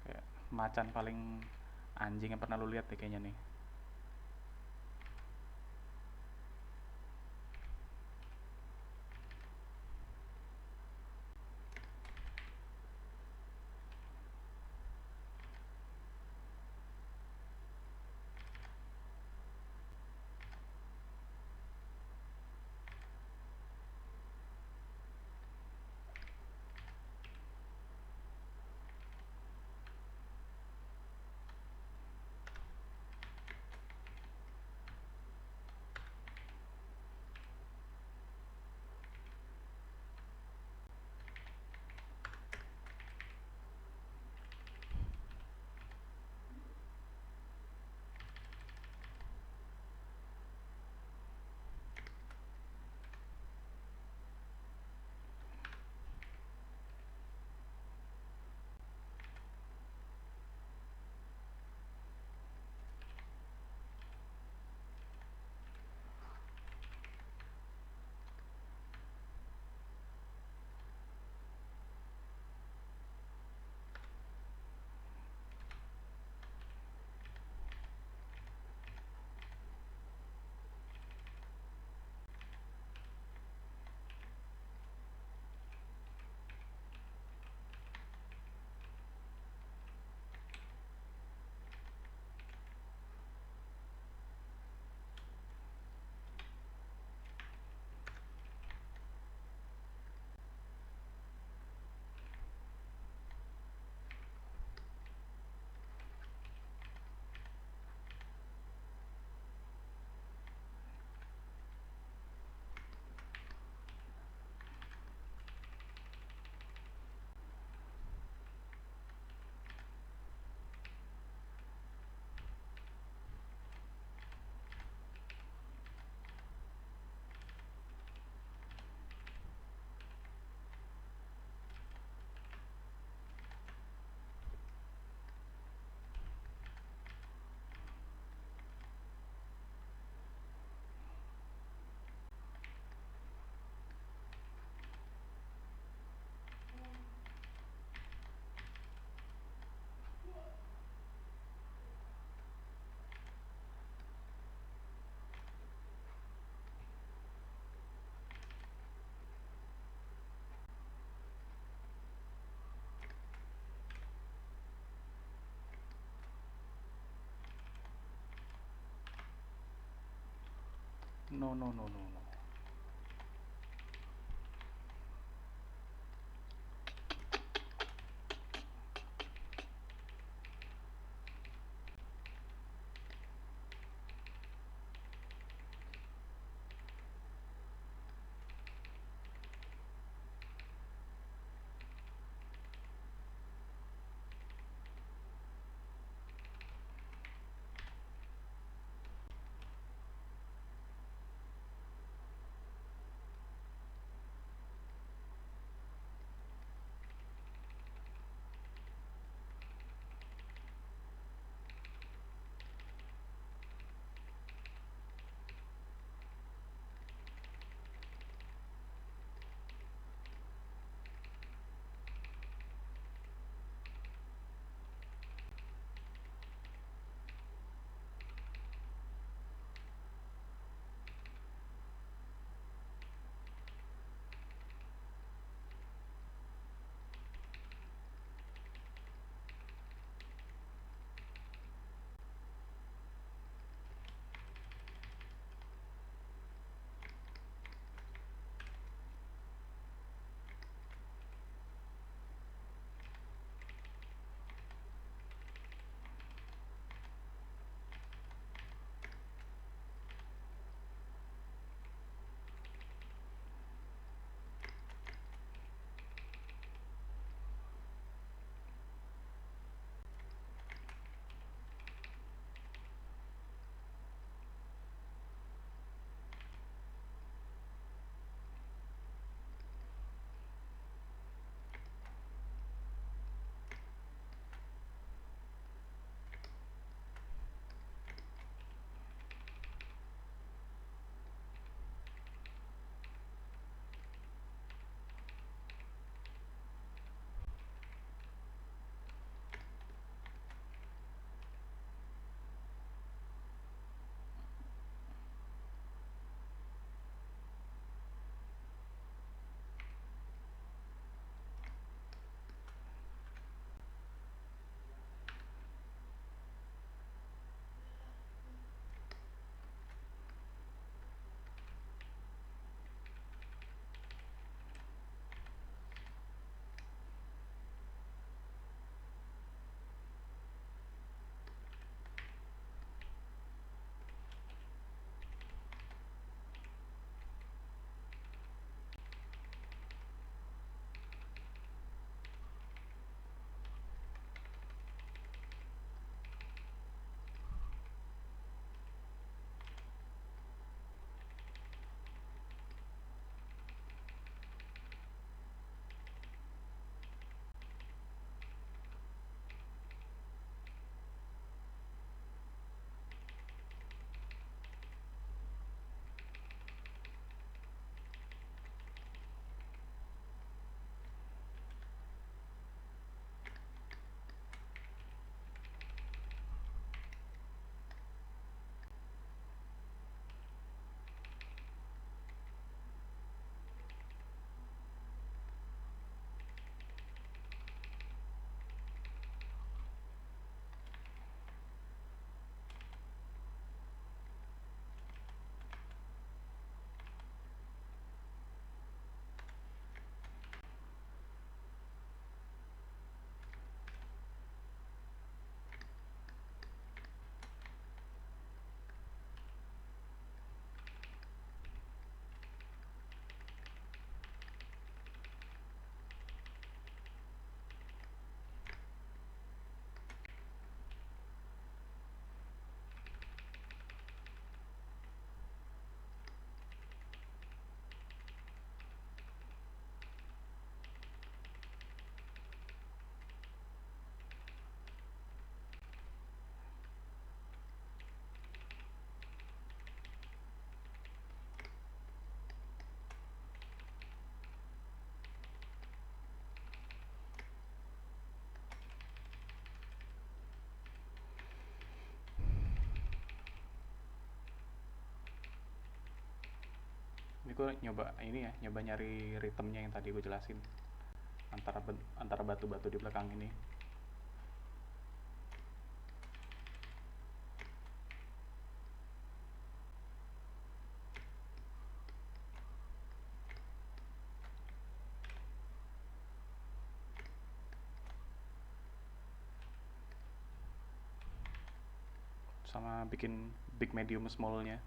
Kayak macan paling anjing yang pernah lu lihat deh kayaknya nih. no, no, no, no, no. Ini gue nyoba nyari ritmenya yang tadi gue jelasin antara batu-batu di belakang ini. sama bikin big, medium, small-nya.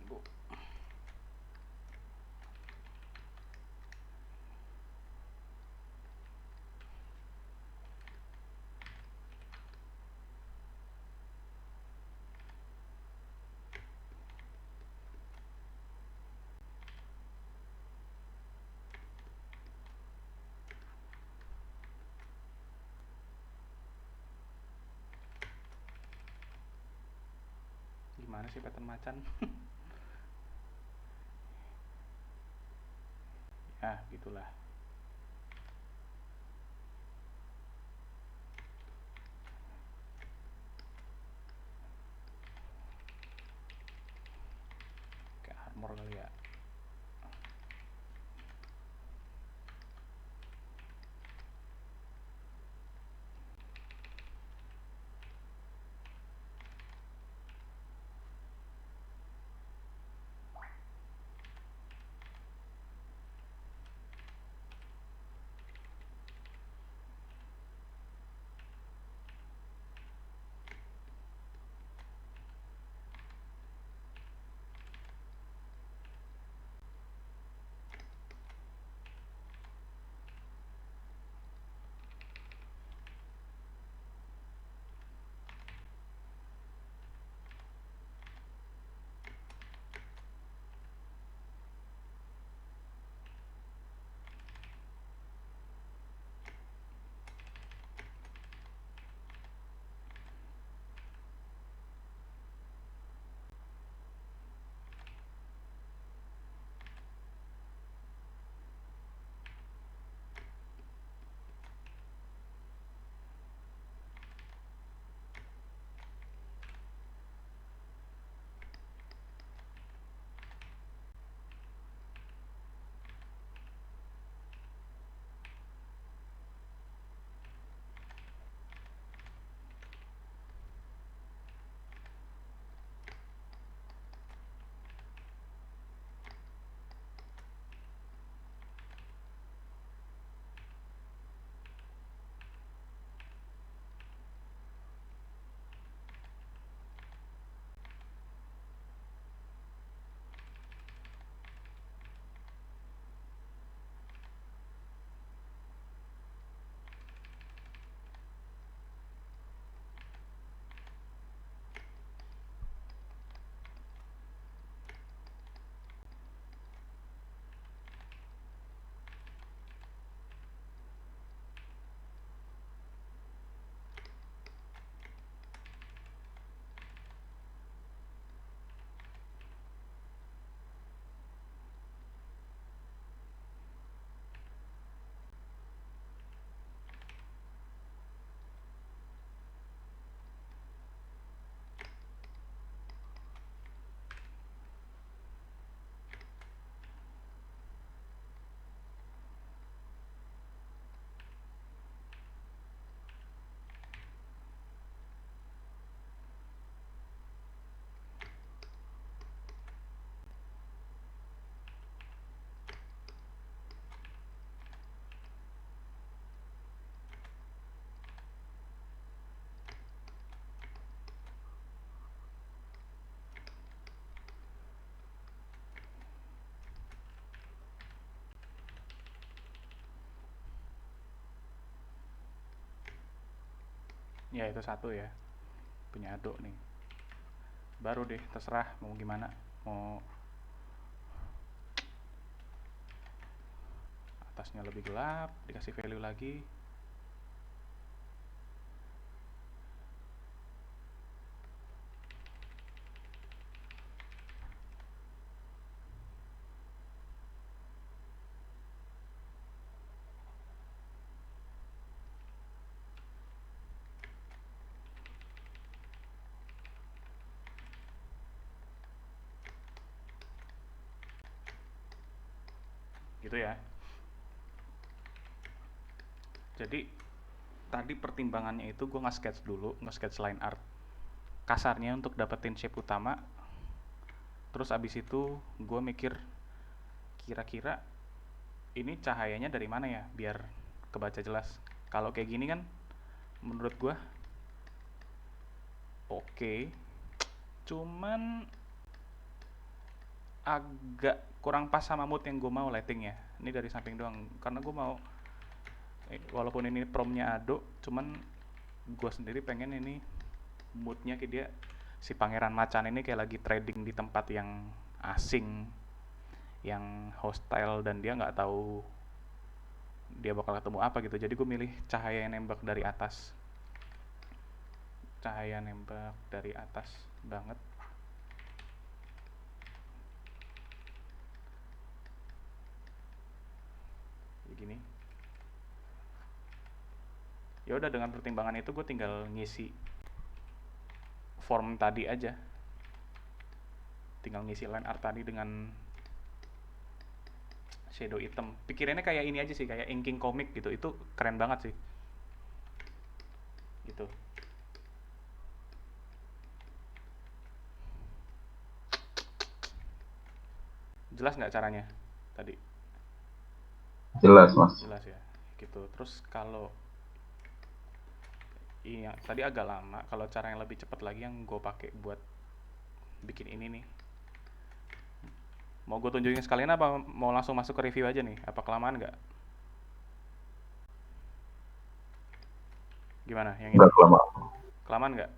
Tunggu. Gimana sih pattern macan? Ya, gitulah. Kayak armor kali ya. Ya itu satu ya, punya Ado nih. Baru deh terserah mau gimana, mau atasnya lebih gelap dikasih value lagi. Gitu ya. Jadi tadi pertimbangannya itu gue nge-sketch dulu, nge-sketch line art kasarnya untuk dapetin shape utama. Terus abis itu gue mikir kira-kira ini cahayanya dari mana ya biar kebaca jelas. Kalau kayak gini kan menurut gue oke, cuman agak kurang pas sama mood yang gue mau lightingnya. Ini dari samping doang, karena gue mau walaupun ini promnya Ado, cuman gue sendiri pengen ini moodnya kayak dia si pangeran macan ini kayak lagi trading di tempat yang asing, yang hostile, dan dia nggak tahu dia bakal ketemu apa gitu. Jadi gue milih cahaya yang nembak dari atas, cahaya nembak dari atas banget. Begini. Ya udah, dengan pertimbangan itu gue tinggal ngisi form tadi aja, tinggal ngisi line art tadi dengan shadow hitam. Pikirannya kayak ini aja sih, kayak inking komik gitu. Itu keren banget sih gitu. Jelas nggak caranya tadi?
Jelas, Mas.
Jelas ya gitu. Terus kalau iya tadi agak lama, kalau cara yang lebih cepat lagi yang gue pakai buat bikin ini nih, mau gue tunjukin sekalian apa mau langsung masuk ke review aja nih? Apa kelamaan nggak? Gimana yang ini?
Nggak kelamaan.
Kelamaan nggak?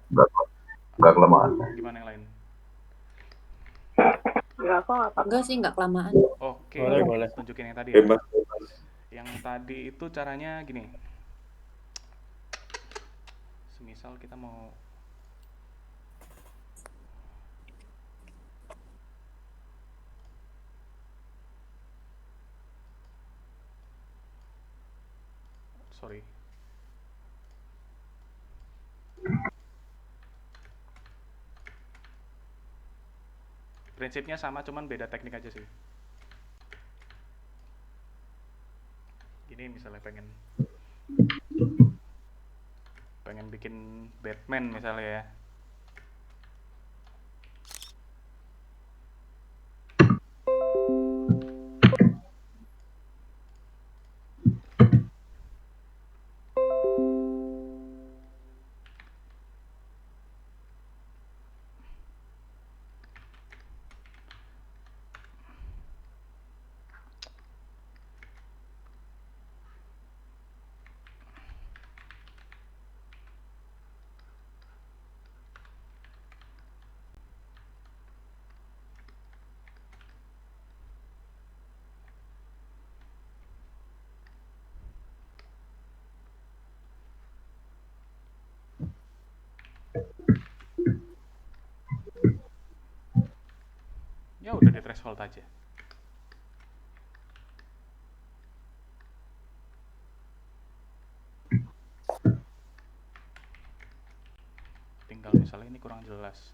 Nggak kelamaan.
Gimana yang lain?
Enggak kok, nggak apa-apa.
Enggak sih, nggak kelamaan.
Oke,
Boleh.
tunjukin yang tadi ya.
Bebas.
Yang tadi itu caranya gini. Semisal kita mau sorry. Prinsipnya sama, cuman beda teknik aja sih. Gini misalnya pengen bikin Batman misalnya ya. Ya udah di threshold aja. Tinggal misalnya ini kurang jelas.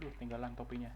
Aduh, tinggalan topinya.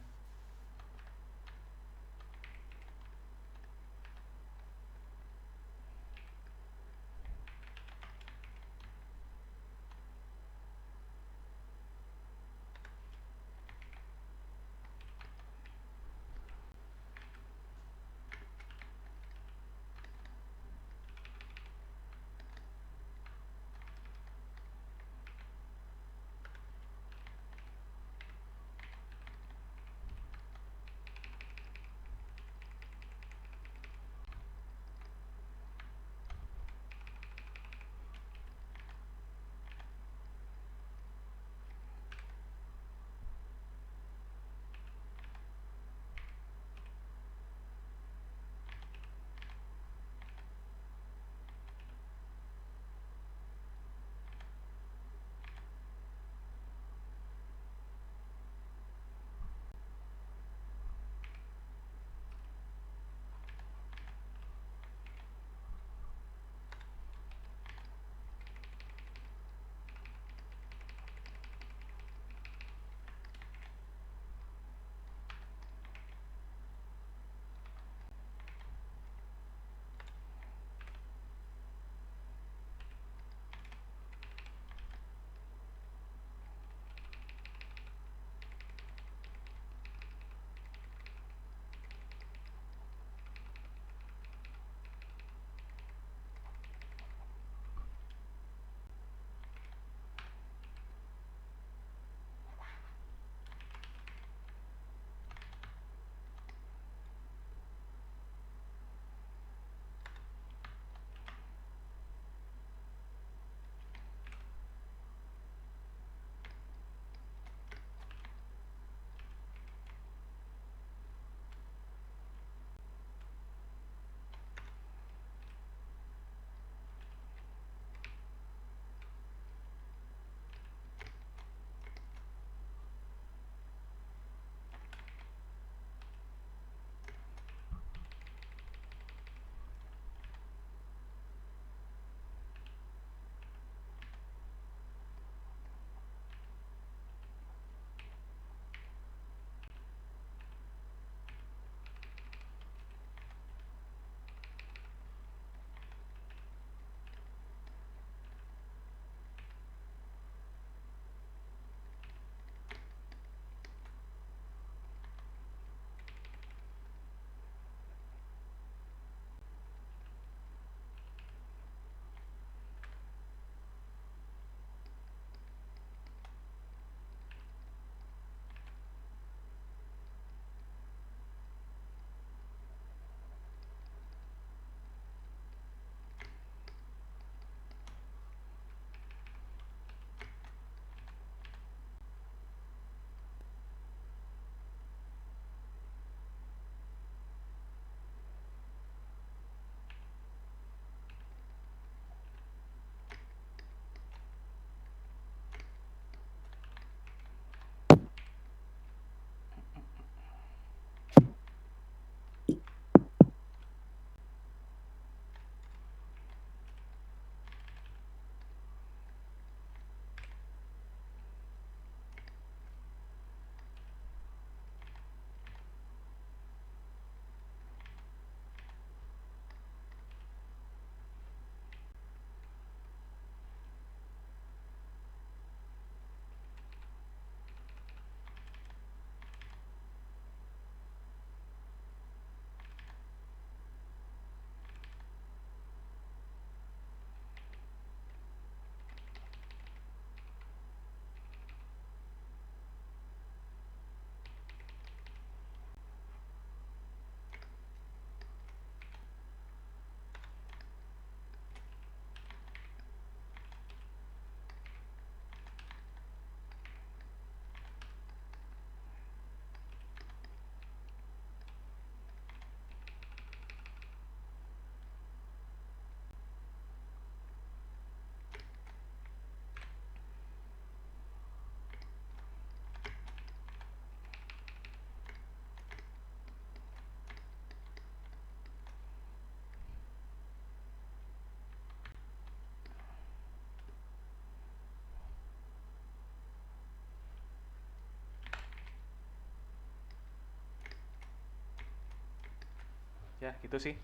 Ya gitu sih.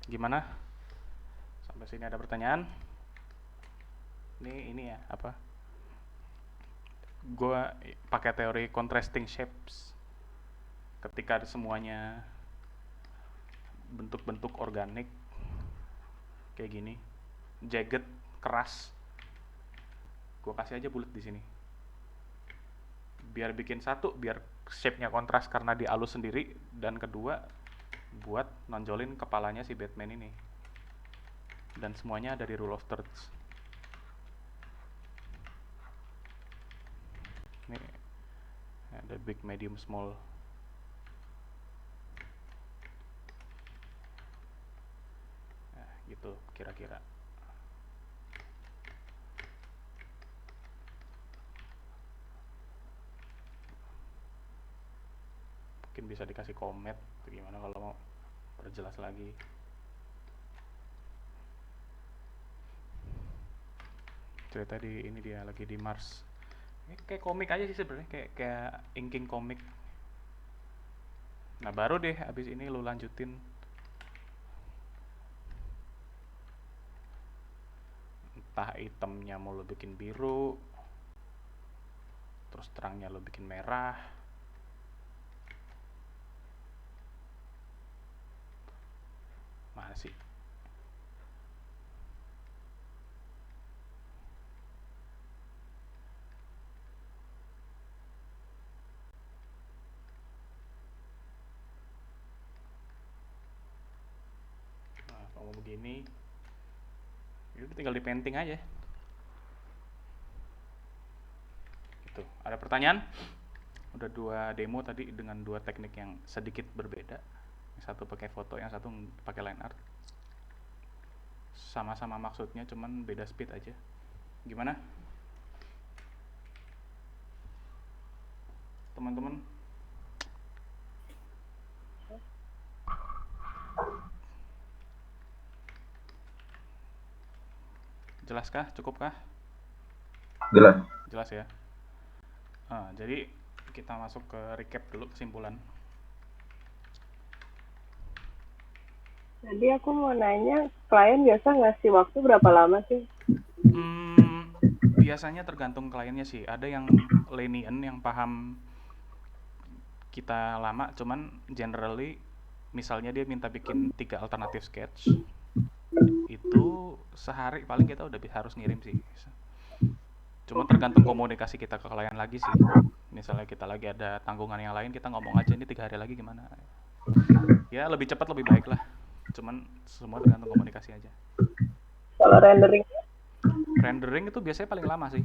Gimana? Sampai sini ada pertanyaan? Ini ya apa? Gua pakai teori contrasting shapes. Ketika semuanya bentuk-bentuk organik kayak gini, jagged, keras, gue kasih aja bulat di sini. Biar bikin satu, biar shape-nya kontras karena dialus sendiri, dan kedua buat nonjolin kepalanya si Batman ini. Dan semuanya dari rule of thirds. Ini ada big, medium, small. Nah, gitu kira-kira. Mungkin bisa dikasih komet atau gimana kalau mau perjelas lagi. Cerita di ini dia lagi di Mars. Ini kayak komik aja sih sebenarnya, kayak inking komik. Nah baru deh abis ini lu lanjutin. Entah hitamnya mau lu bikin biru, terus terangnya lu bikin merah. Mana sih? Nah, kalau mau begini, itu tinggal di painting aja. Gitu. Ada pertanyaan? Udah 2 demo tadi dengan 2 teknik yang sedikit berbeda. Yang satu pakai foto, yang satu pakai line art. Sama-sama maksudnya, cuman beda speed aja. Gimana? Teman-teman? Jelaskah? Cukupkah?
Jelas.
Jelas ya. Jadi kita masuk ke recap dulu, kesimpulan.
Jadi aku mau nanya, klien biasa ngasih waktu berapa lama sih?
Biasanya tergantung kliennya sih. Ada yang lenient, yang paham kita lama, cuman generally misalnya dia minta bikin 3 alternatif sketch, itu sehari paling kita udah harus ngirim sih. Cuma tergantung komunikasi kita ke klien lagi sih. Misalnya kita lagi ada tanggungan yang lain, kita ngomong aja ini 3 hari lagi gimana. Ya lebih cepat lebih baik lah. Cuman semua tergantung komunikasi aja.
Kalau rendering?
Rendering itu biasanya paling lama sih.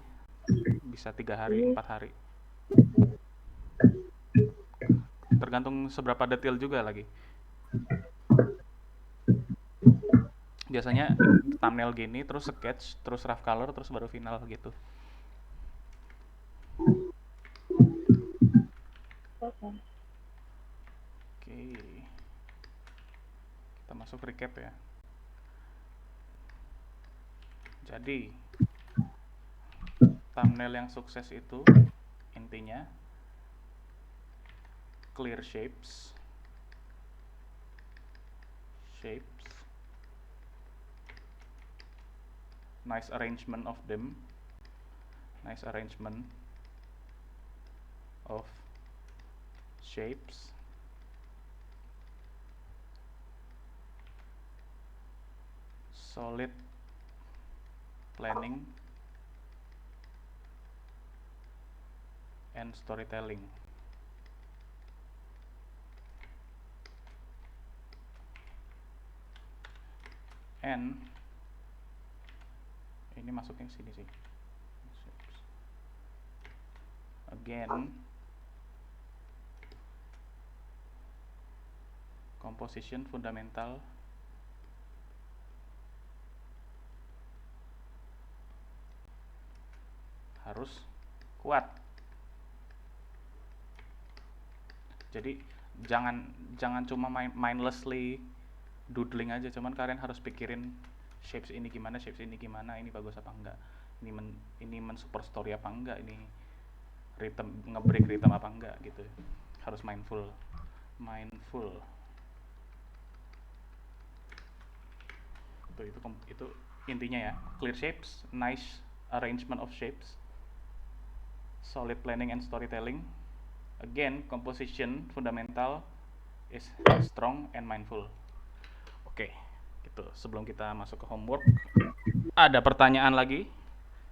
Bisa 3 hari, 4 hari. Tergantung seberapa detail juga lagi. Biasanya thumbnail gini, terus sketch, terus rough color, terus baru final gitu. Oke. Kita masuk recap ya. Jadi thumbnail yang sukses itu intinya clear shapes, nice arrangement of them, nice arrangement of shapes, solid planning, and storytelling. And ini masuknya sini sih. Again, composition fundamental, harus kuat. Jadi jangan cuma mindlessly doodling aja, cuman kalian harus pikirin shapes ini gimana, ini bagus apa enggak, ini mensupport story apa enggak, ini rhythm, nge-break rhythm apa enggak gitu. Harus mindful. mindful. Itu intinya ya. Clear shapes, nice arrangement of shapes, solid planning and storytelling. Again, composition fundamental is strong and mindful. Oke, gitu. Sebelum kita masuk ke homework, ada pertanyaan lagi.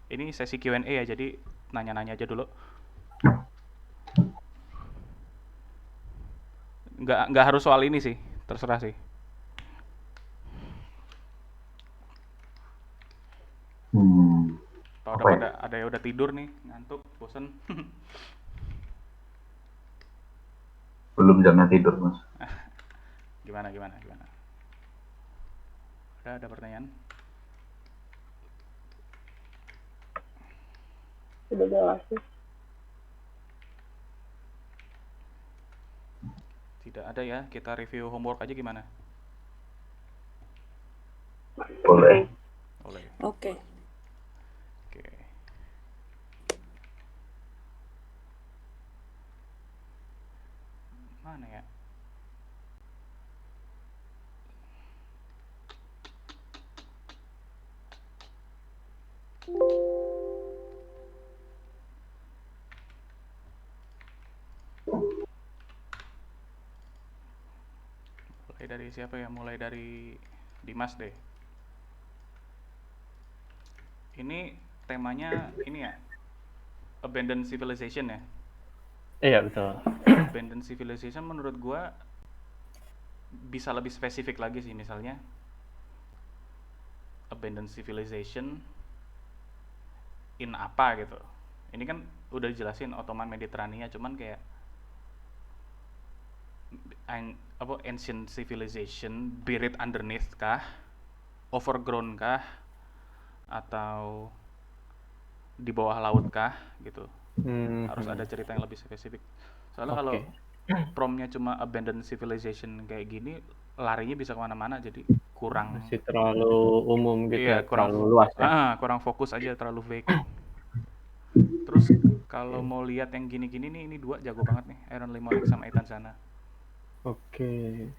Ini sesi Q&A ya, jadi nanya-nanya aja dulu. Nggak harus soal ini sih, terserah sih. Ada yang udah tidur nih, ngantuk, bosen.
Belum jamnya tidur, Mas.
Gimana? Ada pertanyaan?
Sudah jelas sih.
Tidak ada ya, kita review homework aja gimana?
Boleh.
Oke.
Mana ya? Mulai dari siapa ya? Mulai dari Dimas deh. Ini temanya ini ya, abandoned civilization ya?
Iya, betul.
Abandoned civilization menurut gua bisa lebih spesifik lagi sih, misalnya abandoned civilization in apa gitu. Ini kan udah dijelasin Ottoman Mediterania, cuman kayak ancient civilization buried underneath kah, overgrown kah, atau di bawah laut kah gitu. Harus ada cerita yang lebih spesifik. Soalnya kalau promnya cuma abandoned civilization kayak gini, larinya bisa kemana-mana, jadi kurang.
Masih terlalu umum gitu
Iya,
ya, terlalu luas ya.
Kurang fokus aja, terlalu vague. Terus kalau mau lihat yang gini-gini nih, ini dua jago banget nih, Aaron Limolick sama Ethan Sana.
Oke.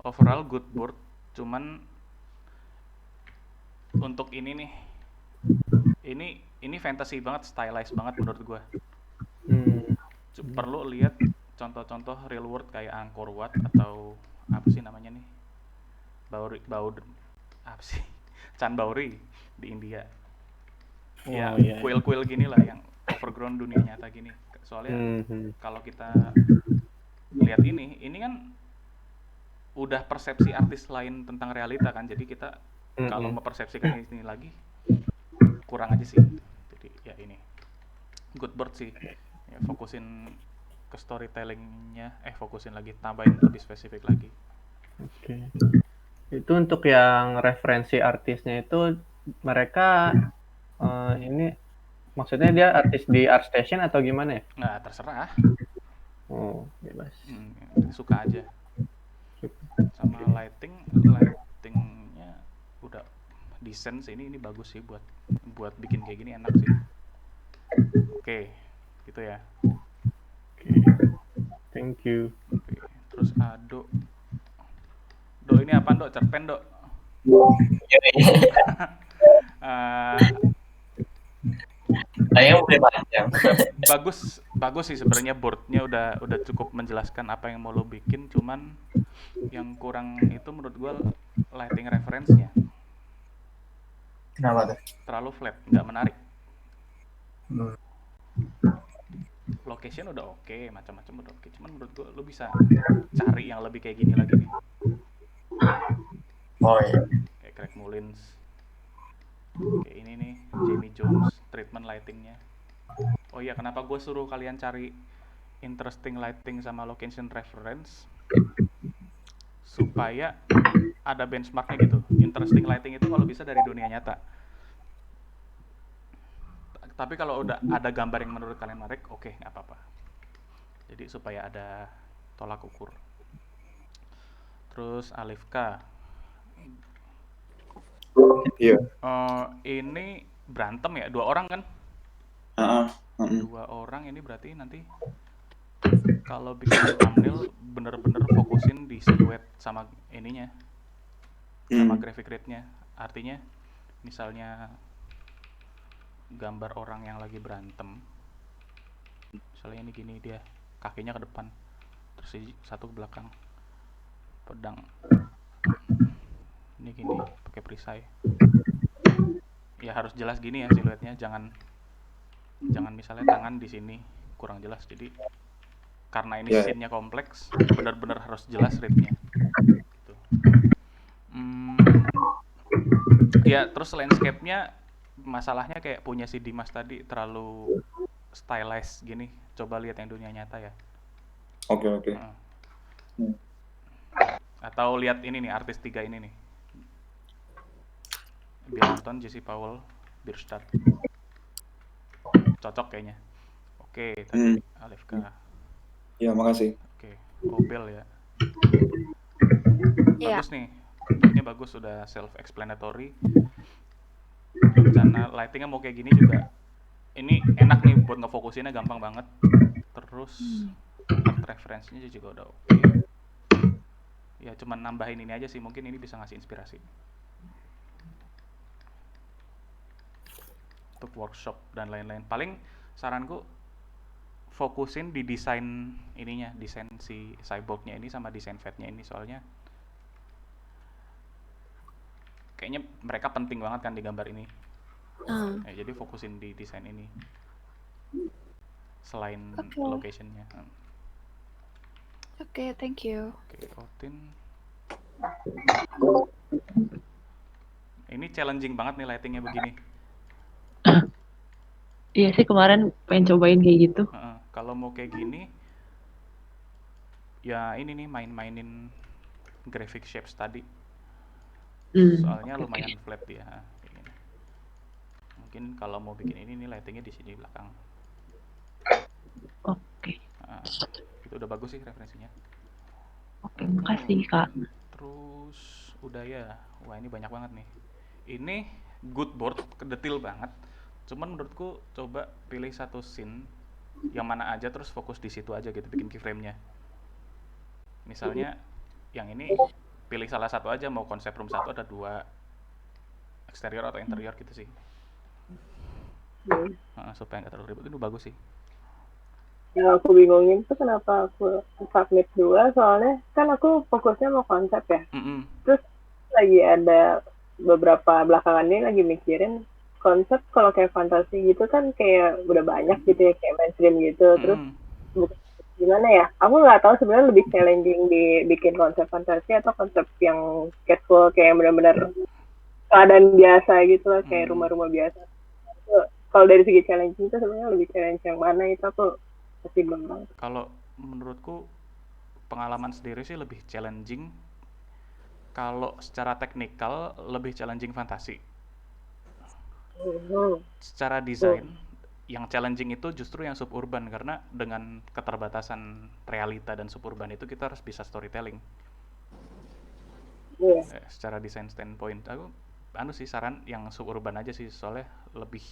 Overall good board, cuman untuk ini nih, ini fantasy banget, stylized banget menurut gua. Perlu lihat contoh-contoh real world kayak Angkor Wat atau apa sih namanya nih, Chan Bauri di India. Kuil-kuil gini lah yang overgrown dunia nyata gini. Soalnya kalau kita lihat ini kan udah persepsi artis lain tentang realita kan, jadi kita kalau mempersepsikan ini lagi kurang aja sih. Jadi ya ini good board sih ya, fokusin ke storytellingnya, fokusin lagi, tambahin lebih spesifik lagi.
Oke. Itu untuk yang referensi artisnya itu mereka ini maksudnya dia artis di ArtStation atau gimana ya?
Nggak, terserah.
Bebas.
Suka aja. Sama lightingnya udah desain sih, ini bagus sih buat bikin kayak gini, enak sih. Oke, gitu ya.
Thank you.
Terus Do ini apaan, Do? Cerpen, Do?
Saya udah panjang.
Bagus sih sebenarnya, boardnya udah cukup menjelaskan apa yang mau lo bikin, cuman yang kurang itu menurut gue lighting reference-nya.
Kenapa tuh?
Terlalu flat, nggak menarik. Location udah oke, macam-macam udah oke, cuman menurut gue lo bisa cari yang lebih kayak gini lagi nih.
Oh iya.
Kayak Craig Mullins, kayak ini nih Jamie Jones, treatment lightingnya. Oh iya, kenapa gue suruh kalian cari interesting lighting sama location reference? Supaya ada benchmarknya gitu. Interesting lighting itu kalau bisa dari dunia nyata. Tapi kalau udah ada gambar yang menurut kalian menarik, oke, nggak apa-apa. Jadi supaya ada tolak ukur. Terus Alifka.
Iya.
Ini berantem ya, 2 orang kan? 2 orang, ini berarti nanti kalau bikin thumbnail bener-bener fokusin di siluet sama ininya, sama graphic rate-nya. Artinya misalnya gambar orang yang lagi berantem, misalnya ini gini, dia kakinya ke depan terus satu ke belakang, pedang ini gini pakai perisai, ya harus jelas gini ya siluetnya, jangan misalnya tangan di sini kurang jelas. Jadi karena ini scene-nya kompleks, benar-benar harus jelas rate-nya gitu. Ya terus landscape-nya, masalahnya kayak punya si Dimas tadi terlalu stylized gini. Coba lihat yang dunia nyata ya.
Oke.
Atau lihat ini nih, artis 3 ini nih, Bill Anton, Jesse Powell, Bierstadt, cocok kayaknya. Oke, tadi Alefka.
Ya, makasih.
Oke, Obel ya.
Iya.
Bagus nih, bentuknya bagus, sudah self-explanatory. Rencana lightingnya mau kayak gini juga. Ini enak nih buat ngefokusinnya, gampang banget. Terus art reference-nya juga udah oke. Ya cuman nambahin ini aja sih, mungkin ini bisa ngasih inspirasi untuk workshop dan lain-lain. Paling saranku fokusin di desain ininya, desain si cyborgnya ini sama desain fatnya ini, soalnya kayaknya mereka penting banget kan di gambar ini. Ya, jadi fokusin di desain ini selain locationnya.
Oke, thank you.
Oke, Otin. Ini challenging banget nih lightingnya begini.
Iya sih, kemarin pengen cobain kayak gitu.
Kalau mau kayak gini, ya ini nih, main-mainin graphic shapes tadi. Soalnya lumayan flat dia. Mungkin kalau mau bikin ini nih, lightingnya di sini belakang.
Oke.
Itu udah bagus sih referensinya.
Oke, makasih Kak.
Terus udah ya. Wah, ini banyak banget nih. Ini good board, detail banget. Cuman menurutku coba pilih satu scene yang mana aja, terus fokus di situ aja gitu, bikin keyframe-nya. Misalnya yang ini pilih salah satu aja, mau konsep room 1 ada 2, eksterior atau interior gitu sih. Supaya nggak terlalu ribet. Itu bagus sih.
Yang aku bingungin tuh kenapa aku submit 2, soalnya kan aku fokusnya mau konsep ya. Terus lagi ada beberapa belakangan ini lagi mikirin konsep, kalau kayak fantasi gitu kan kayak udah banyak gitu ya, kayak mainstream gitu. Terus gimana ya, aku nggak tahu sebenarnya lebih challenging dibikin konsep fantasi atau konsep yang casual kayak benar-benar keadaan biasa gitu lah, kayak rumah-rumah biasa. Kalau dari segi challenging itu sebenarnya lebih challenge yang mana, itu aku masih belum tahu.
Kalau menurutku pengalaman sendiri sih lebih challenging. Kalau secara teknikal lebih challenging fantasi. Secara desain yang challenging itu justru yang suburban, karena dengan keterbatasan realita dan suburban itu kita harus bisa storytelling. Secara desain standpoint aku sih saran yang suburban aja sih, soalnya lebih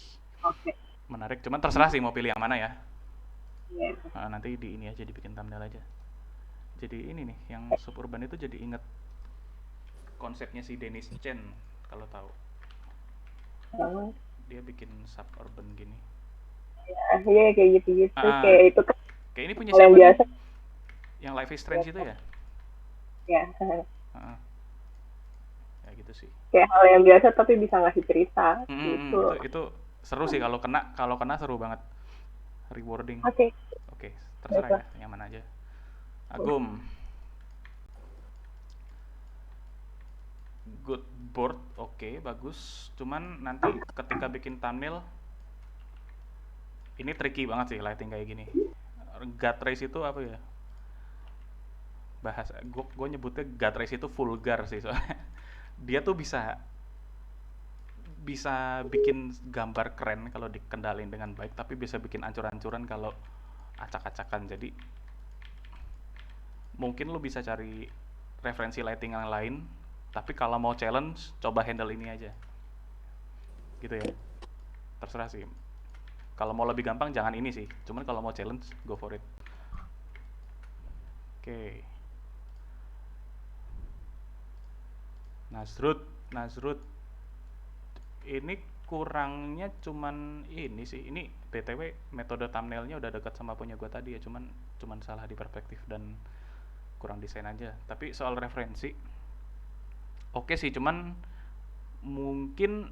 menarik. Cuman terserah sih mau pilih yang mana ya. Nanti di ini aja, dibikin thumbnail aja. Jadi ini nih yang suburban itu jadi inget konsepnya si Dennis Chen, kalau tahu. Dia bikin suburban gini.
Iya, kayak gitu-gitu. Kayak itu kan
kayak ini punya
yang
siapa
biasa.
Yang Life is Strange itu ya?
Ya.
Ya gitu sih.
Kayak hal yang biasa tapi bisa ngasih cerita gitu.
Itu seru sih, kalau kena seru banget. Rewarding. Oke, terserah ya, yang mana aja. Agum. Good board, oke, bagus. Cuman nanti ketika bikin thumbnail, ini tricky banget sih lighting kayak gini. Gut rays itu apa ya? Bahasa gue nyebutnya gut rays itu vulgar sih, soalnya dia tuh bisa bikin gambar keren kalau dikendalin dengan baik, tapi bisa bikin ancur-ancuran kalau acak-acakan. Jadi mungkin lu bisa cari referensi lighting yang lain, tapi kalau mau challenge coba handle ini aja gitu ya. Terserah sih, kalau mau lebih gampang jangan ini sih, cuman kalau mau challenge go for it. Oke. Nasrud, Nasrud. Ini kurangnya cuman ini sih. Ini BTW metode thumbnailnya udah dekat sama punya gue tadi ya, cuman salah di perspektif dan kurang desain aja. Tapi soal referensi, oke sih, cuman mungkin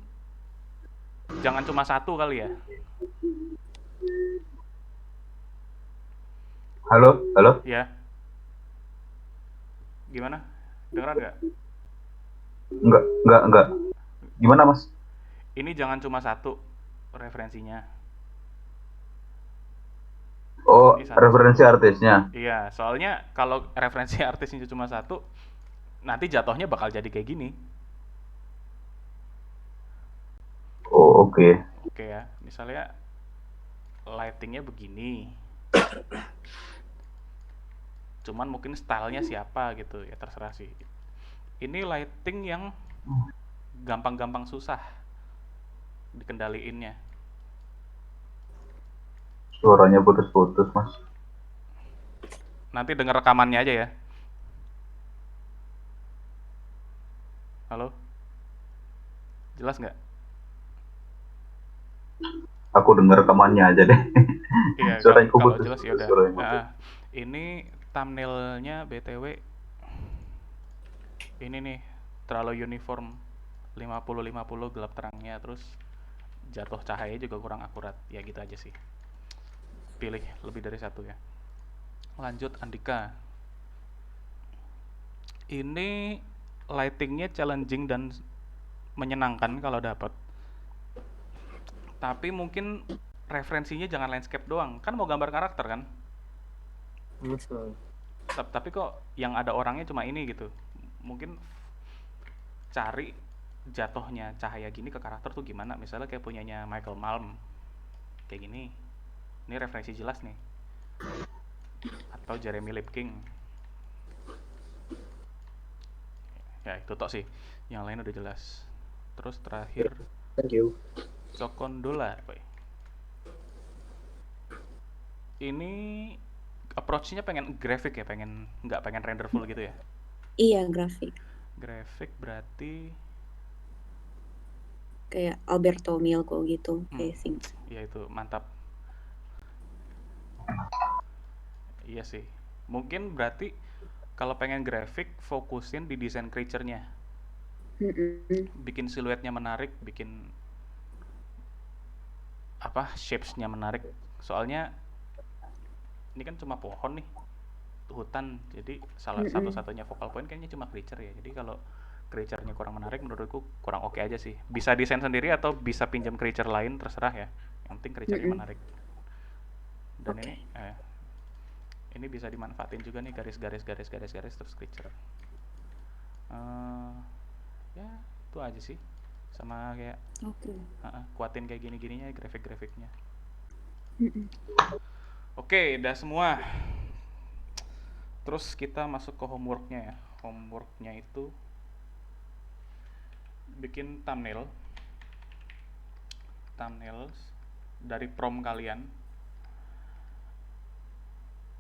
jangan cuma satu kali ya.
Halo, halo.
Ya. Gimana? Dengeran nggak?
Enggak. Gimana, Mas?
Ini jangan cuma satu referensinya.
Oh,
Ini satu.
referensi artisnya.
Iya, soalnya kalau referensi artisnya cuma satu, nanti jatuhnya bakal jadi kayak gini.
Oh, oke.
Oke ya, misalnya lightingnya begini. Cuman mungkin stylenya siapa gitu, ya terserah sih. Ini lighting yang gampang-gampang susah dikendaliinnya.
Suaranya putus-putus, Mas.
Nanti denger rekamannya aja ya. Halo? Jelas nggak?
Aku dengar rekamannya aja deh.
Iya,
Suaranya
kalau
putus.
jelas ya udah.
Suaranya putus.
Nah, ini thumbnailnya BTW ini nih terlalu uniform, 50-50 gelap terangnya, terus jatuh cahaya juga kurang akurat. Ya gitu aja sih. Pilih lebih dari satu ya. Lanjut Andika. Ini lightingnya challenging dan menyenangkan kalau dapat. Tapi mungkin referensinya jangan landscape doang. Kan mau gambar karakter kan? Tapi kok yang ada orangnya cuma ini gitu. Mungkin cari jatuhnya cahaya gini ke karakter tuh gimana. Misalnya kayak punyanya Michael Malm. Kayak gini. Ini referensi jelas nih. Atau Jeremy Lipking. Ya itu tok sih. Yang lain udah jelas. Terus terakhir
Thank you.
Sokondola. Ini approach-nya pengen grafik ya, nggak pengen render full gitu ya?
Iya, grafik.
Grafik berarti
Kayak Alberto Mielko gitu, facing.
Iya itu, mantap. Iya sih. Mungkin berarti kalau pengen grafik, fokusin di desain creature-nya. Bikin siluetnya menarik, bikin shapes-nya menarik. Soalnya ini kan cuma pohon nih, hutan, jadi satu-satunya focal point kayaknya cuma creature ya. Jadi kalau creature-nya kurang menarik, menurutku kurang oke aja sih. Bisa desain sendiri atau bisa pinjam creature lain, terserah ya. Yang penting creature-nya menarik. Dan ini bisa dimanfaatin juga nih, garis terus creature. Ya itu aja sih. Sama kayak kuatin kayak gini-gininya grafik-grafiknya. Oke, udah semua. Terus kita masuk ke homework-nya ya. Homework-nya itu bikin thumbnail dari prompt kalian.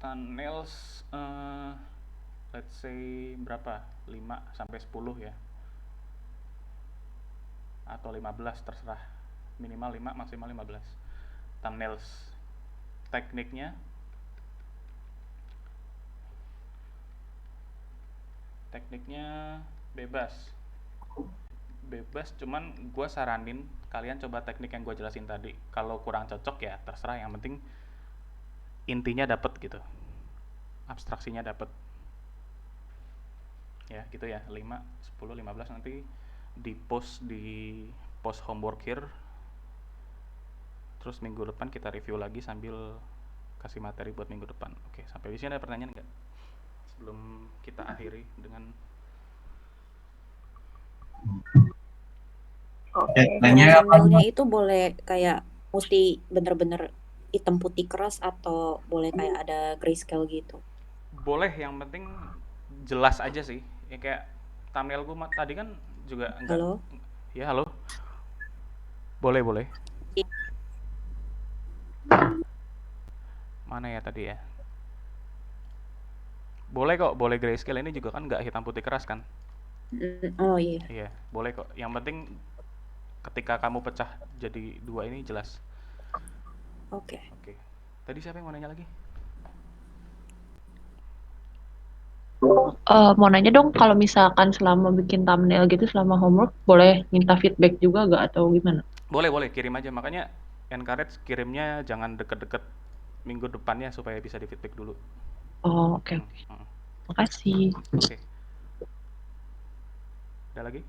Thumbnails let's say berapa? 5 sampai 10 ya. Atau 15 terserah. Minimal 5, maksimal 15. Thumbnails. Tekniknya bebas, cuman gue saranin kalian coba teknik yang gue jelasin tadi. Kalau kurang cocok ya terserah, yang penting intinya dapet gitu, abstraksinya dapet ya gitu ya. 5, 10, 15 nanti di post homework here. Terus minggu depan kita review lagi sambil kasih materi buat minggu depan. Oke, sampai di sini ada pertanyaan nggak? Sebelum kita akhiri dengan
thumbnailnya itu boleh kayak mesti bener-bener hitam putih keras atau boleh kayak ada grayscale gitu?
Boleh, yang penting jelas aja sih. Ya kayak thumbnail gue tadi kan juga enggak.
Halo?
Ya, halo. Boleh. Mana ya tadi ya? Boleh kok, boleh grayscale, ini juga kan nggak hitam putih keras kan?
Oh iya.
Iya, boleh kok. Yang penting ketika kamu pecah jadi 2 ini jelas.
Oke.
Oke. Tadi siapa yang mau nanya lagi?
Mau nanya dong, kalau misalkan selama bikin thumbnail gitu, selama homework, boleh minta feedback juga gak atau gimana?
Boleh, kirim aja. Makanya encourage kirimnya jangan deket-deket minggu depannya supaya bisa di feedback dulu.
Oh, oke. Makasih.
Oke. Ada lagi?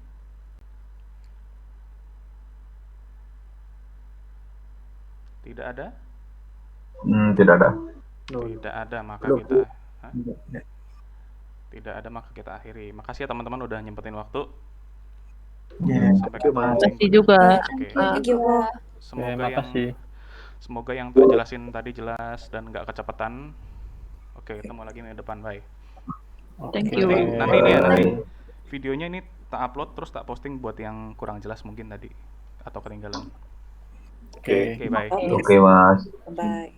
Tidak ada?
Tidak ada.
Tidak ada, maka
Belum.
kita tidak ada, maka kita akhiri. Makasih ya teman-teman udah nyempetin waktu. Sampai
Thank you,
ketemu
Mas.
minggu
Makasih
depan.
juga.
Oke.
Thank you, Bro.
Semoga yang tak jelasin tadi jelas dan nggak kecepatan. Oke, ketemu lagi minggu depan. Bye.
Thank you.
Nanti ini ya, nanti videonya ini tak upload terus tak posting buat yang kurang jelas mungkin tadi atau ketinggalan.
Oke.
Oke, bye.
Oke, Mas.
Bye.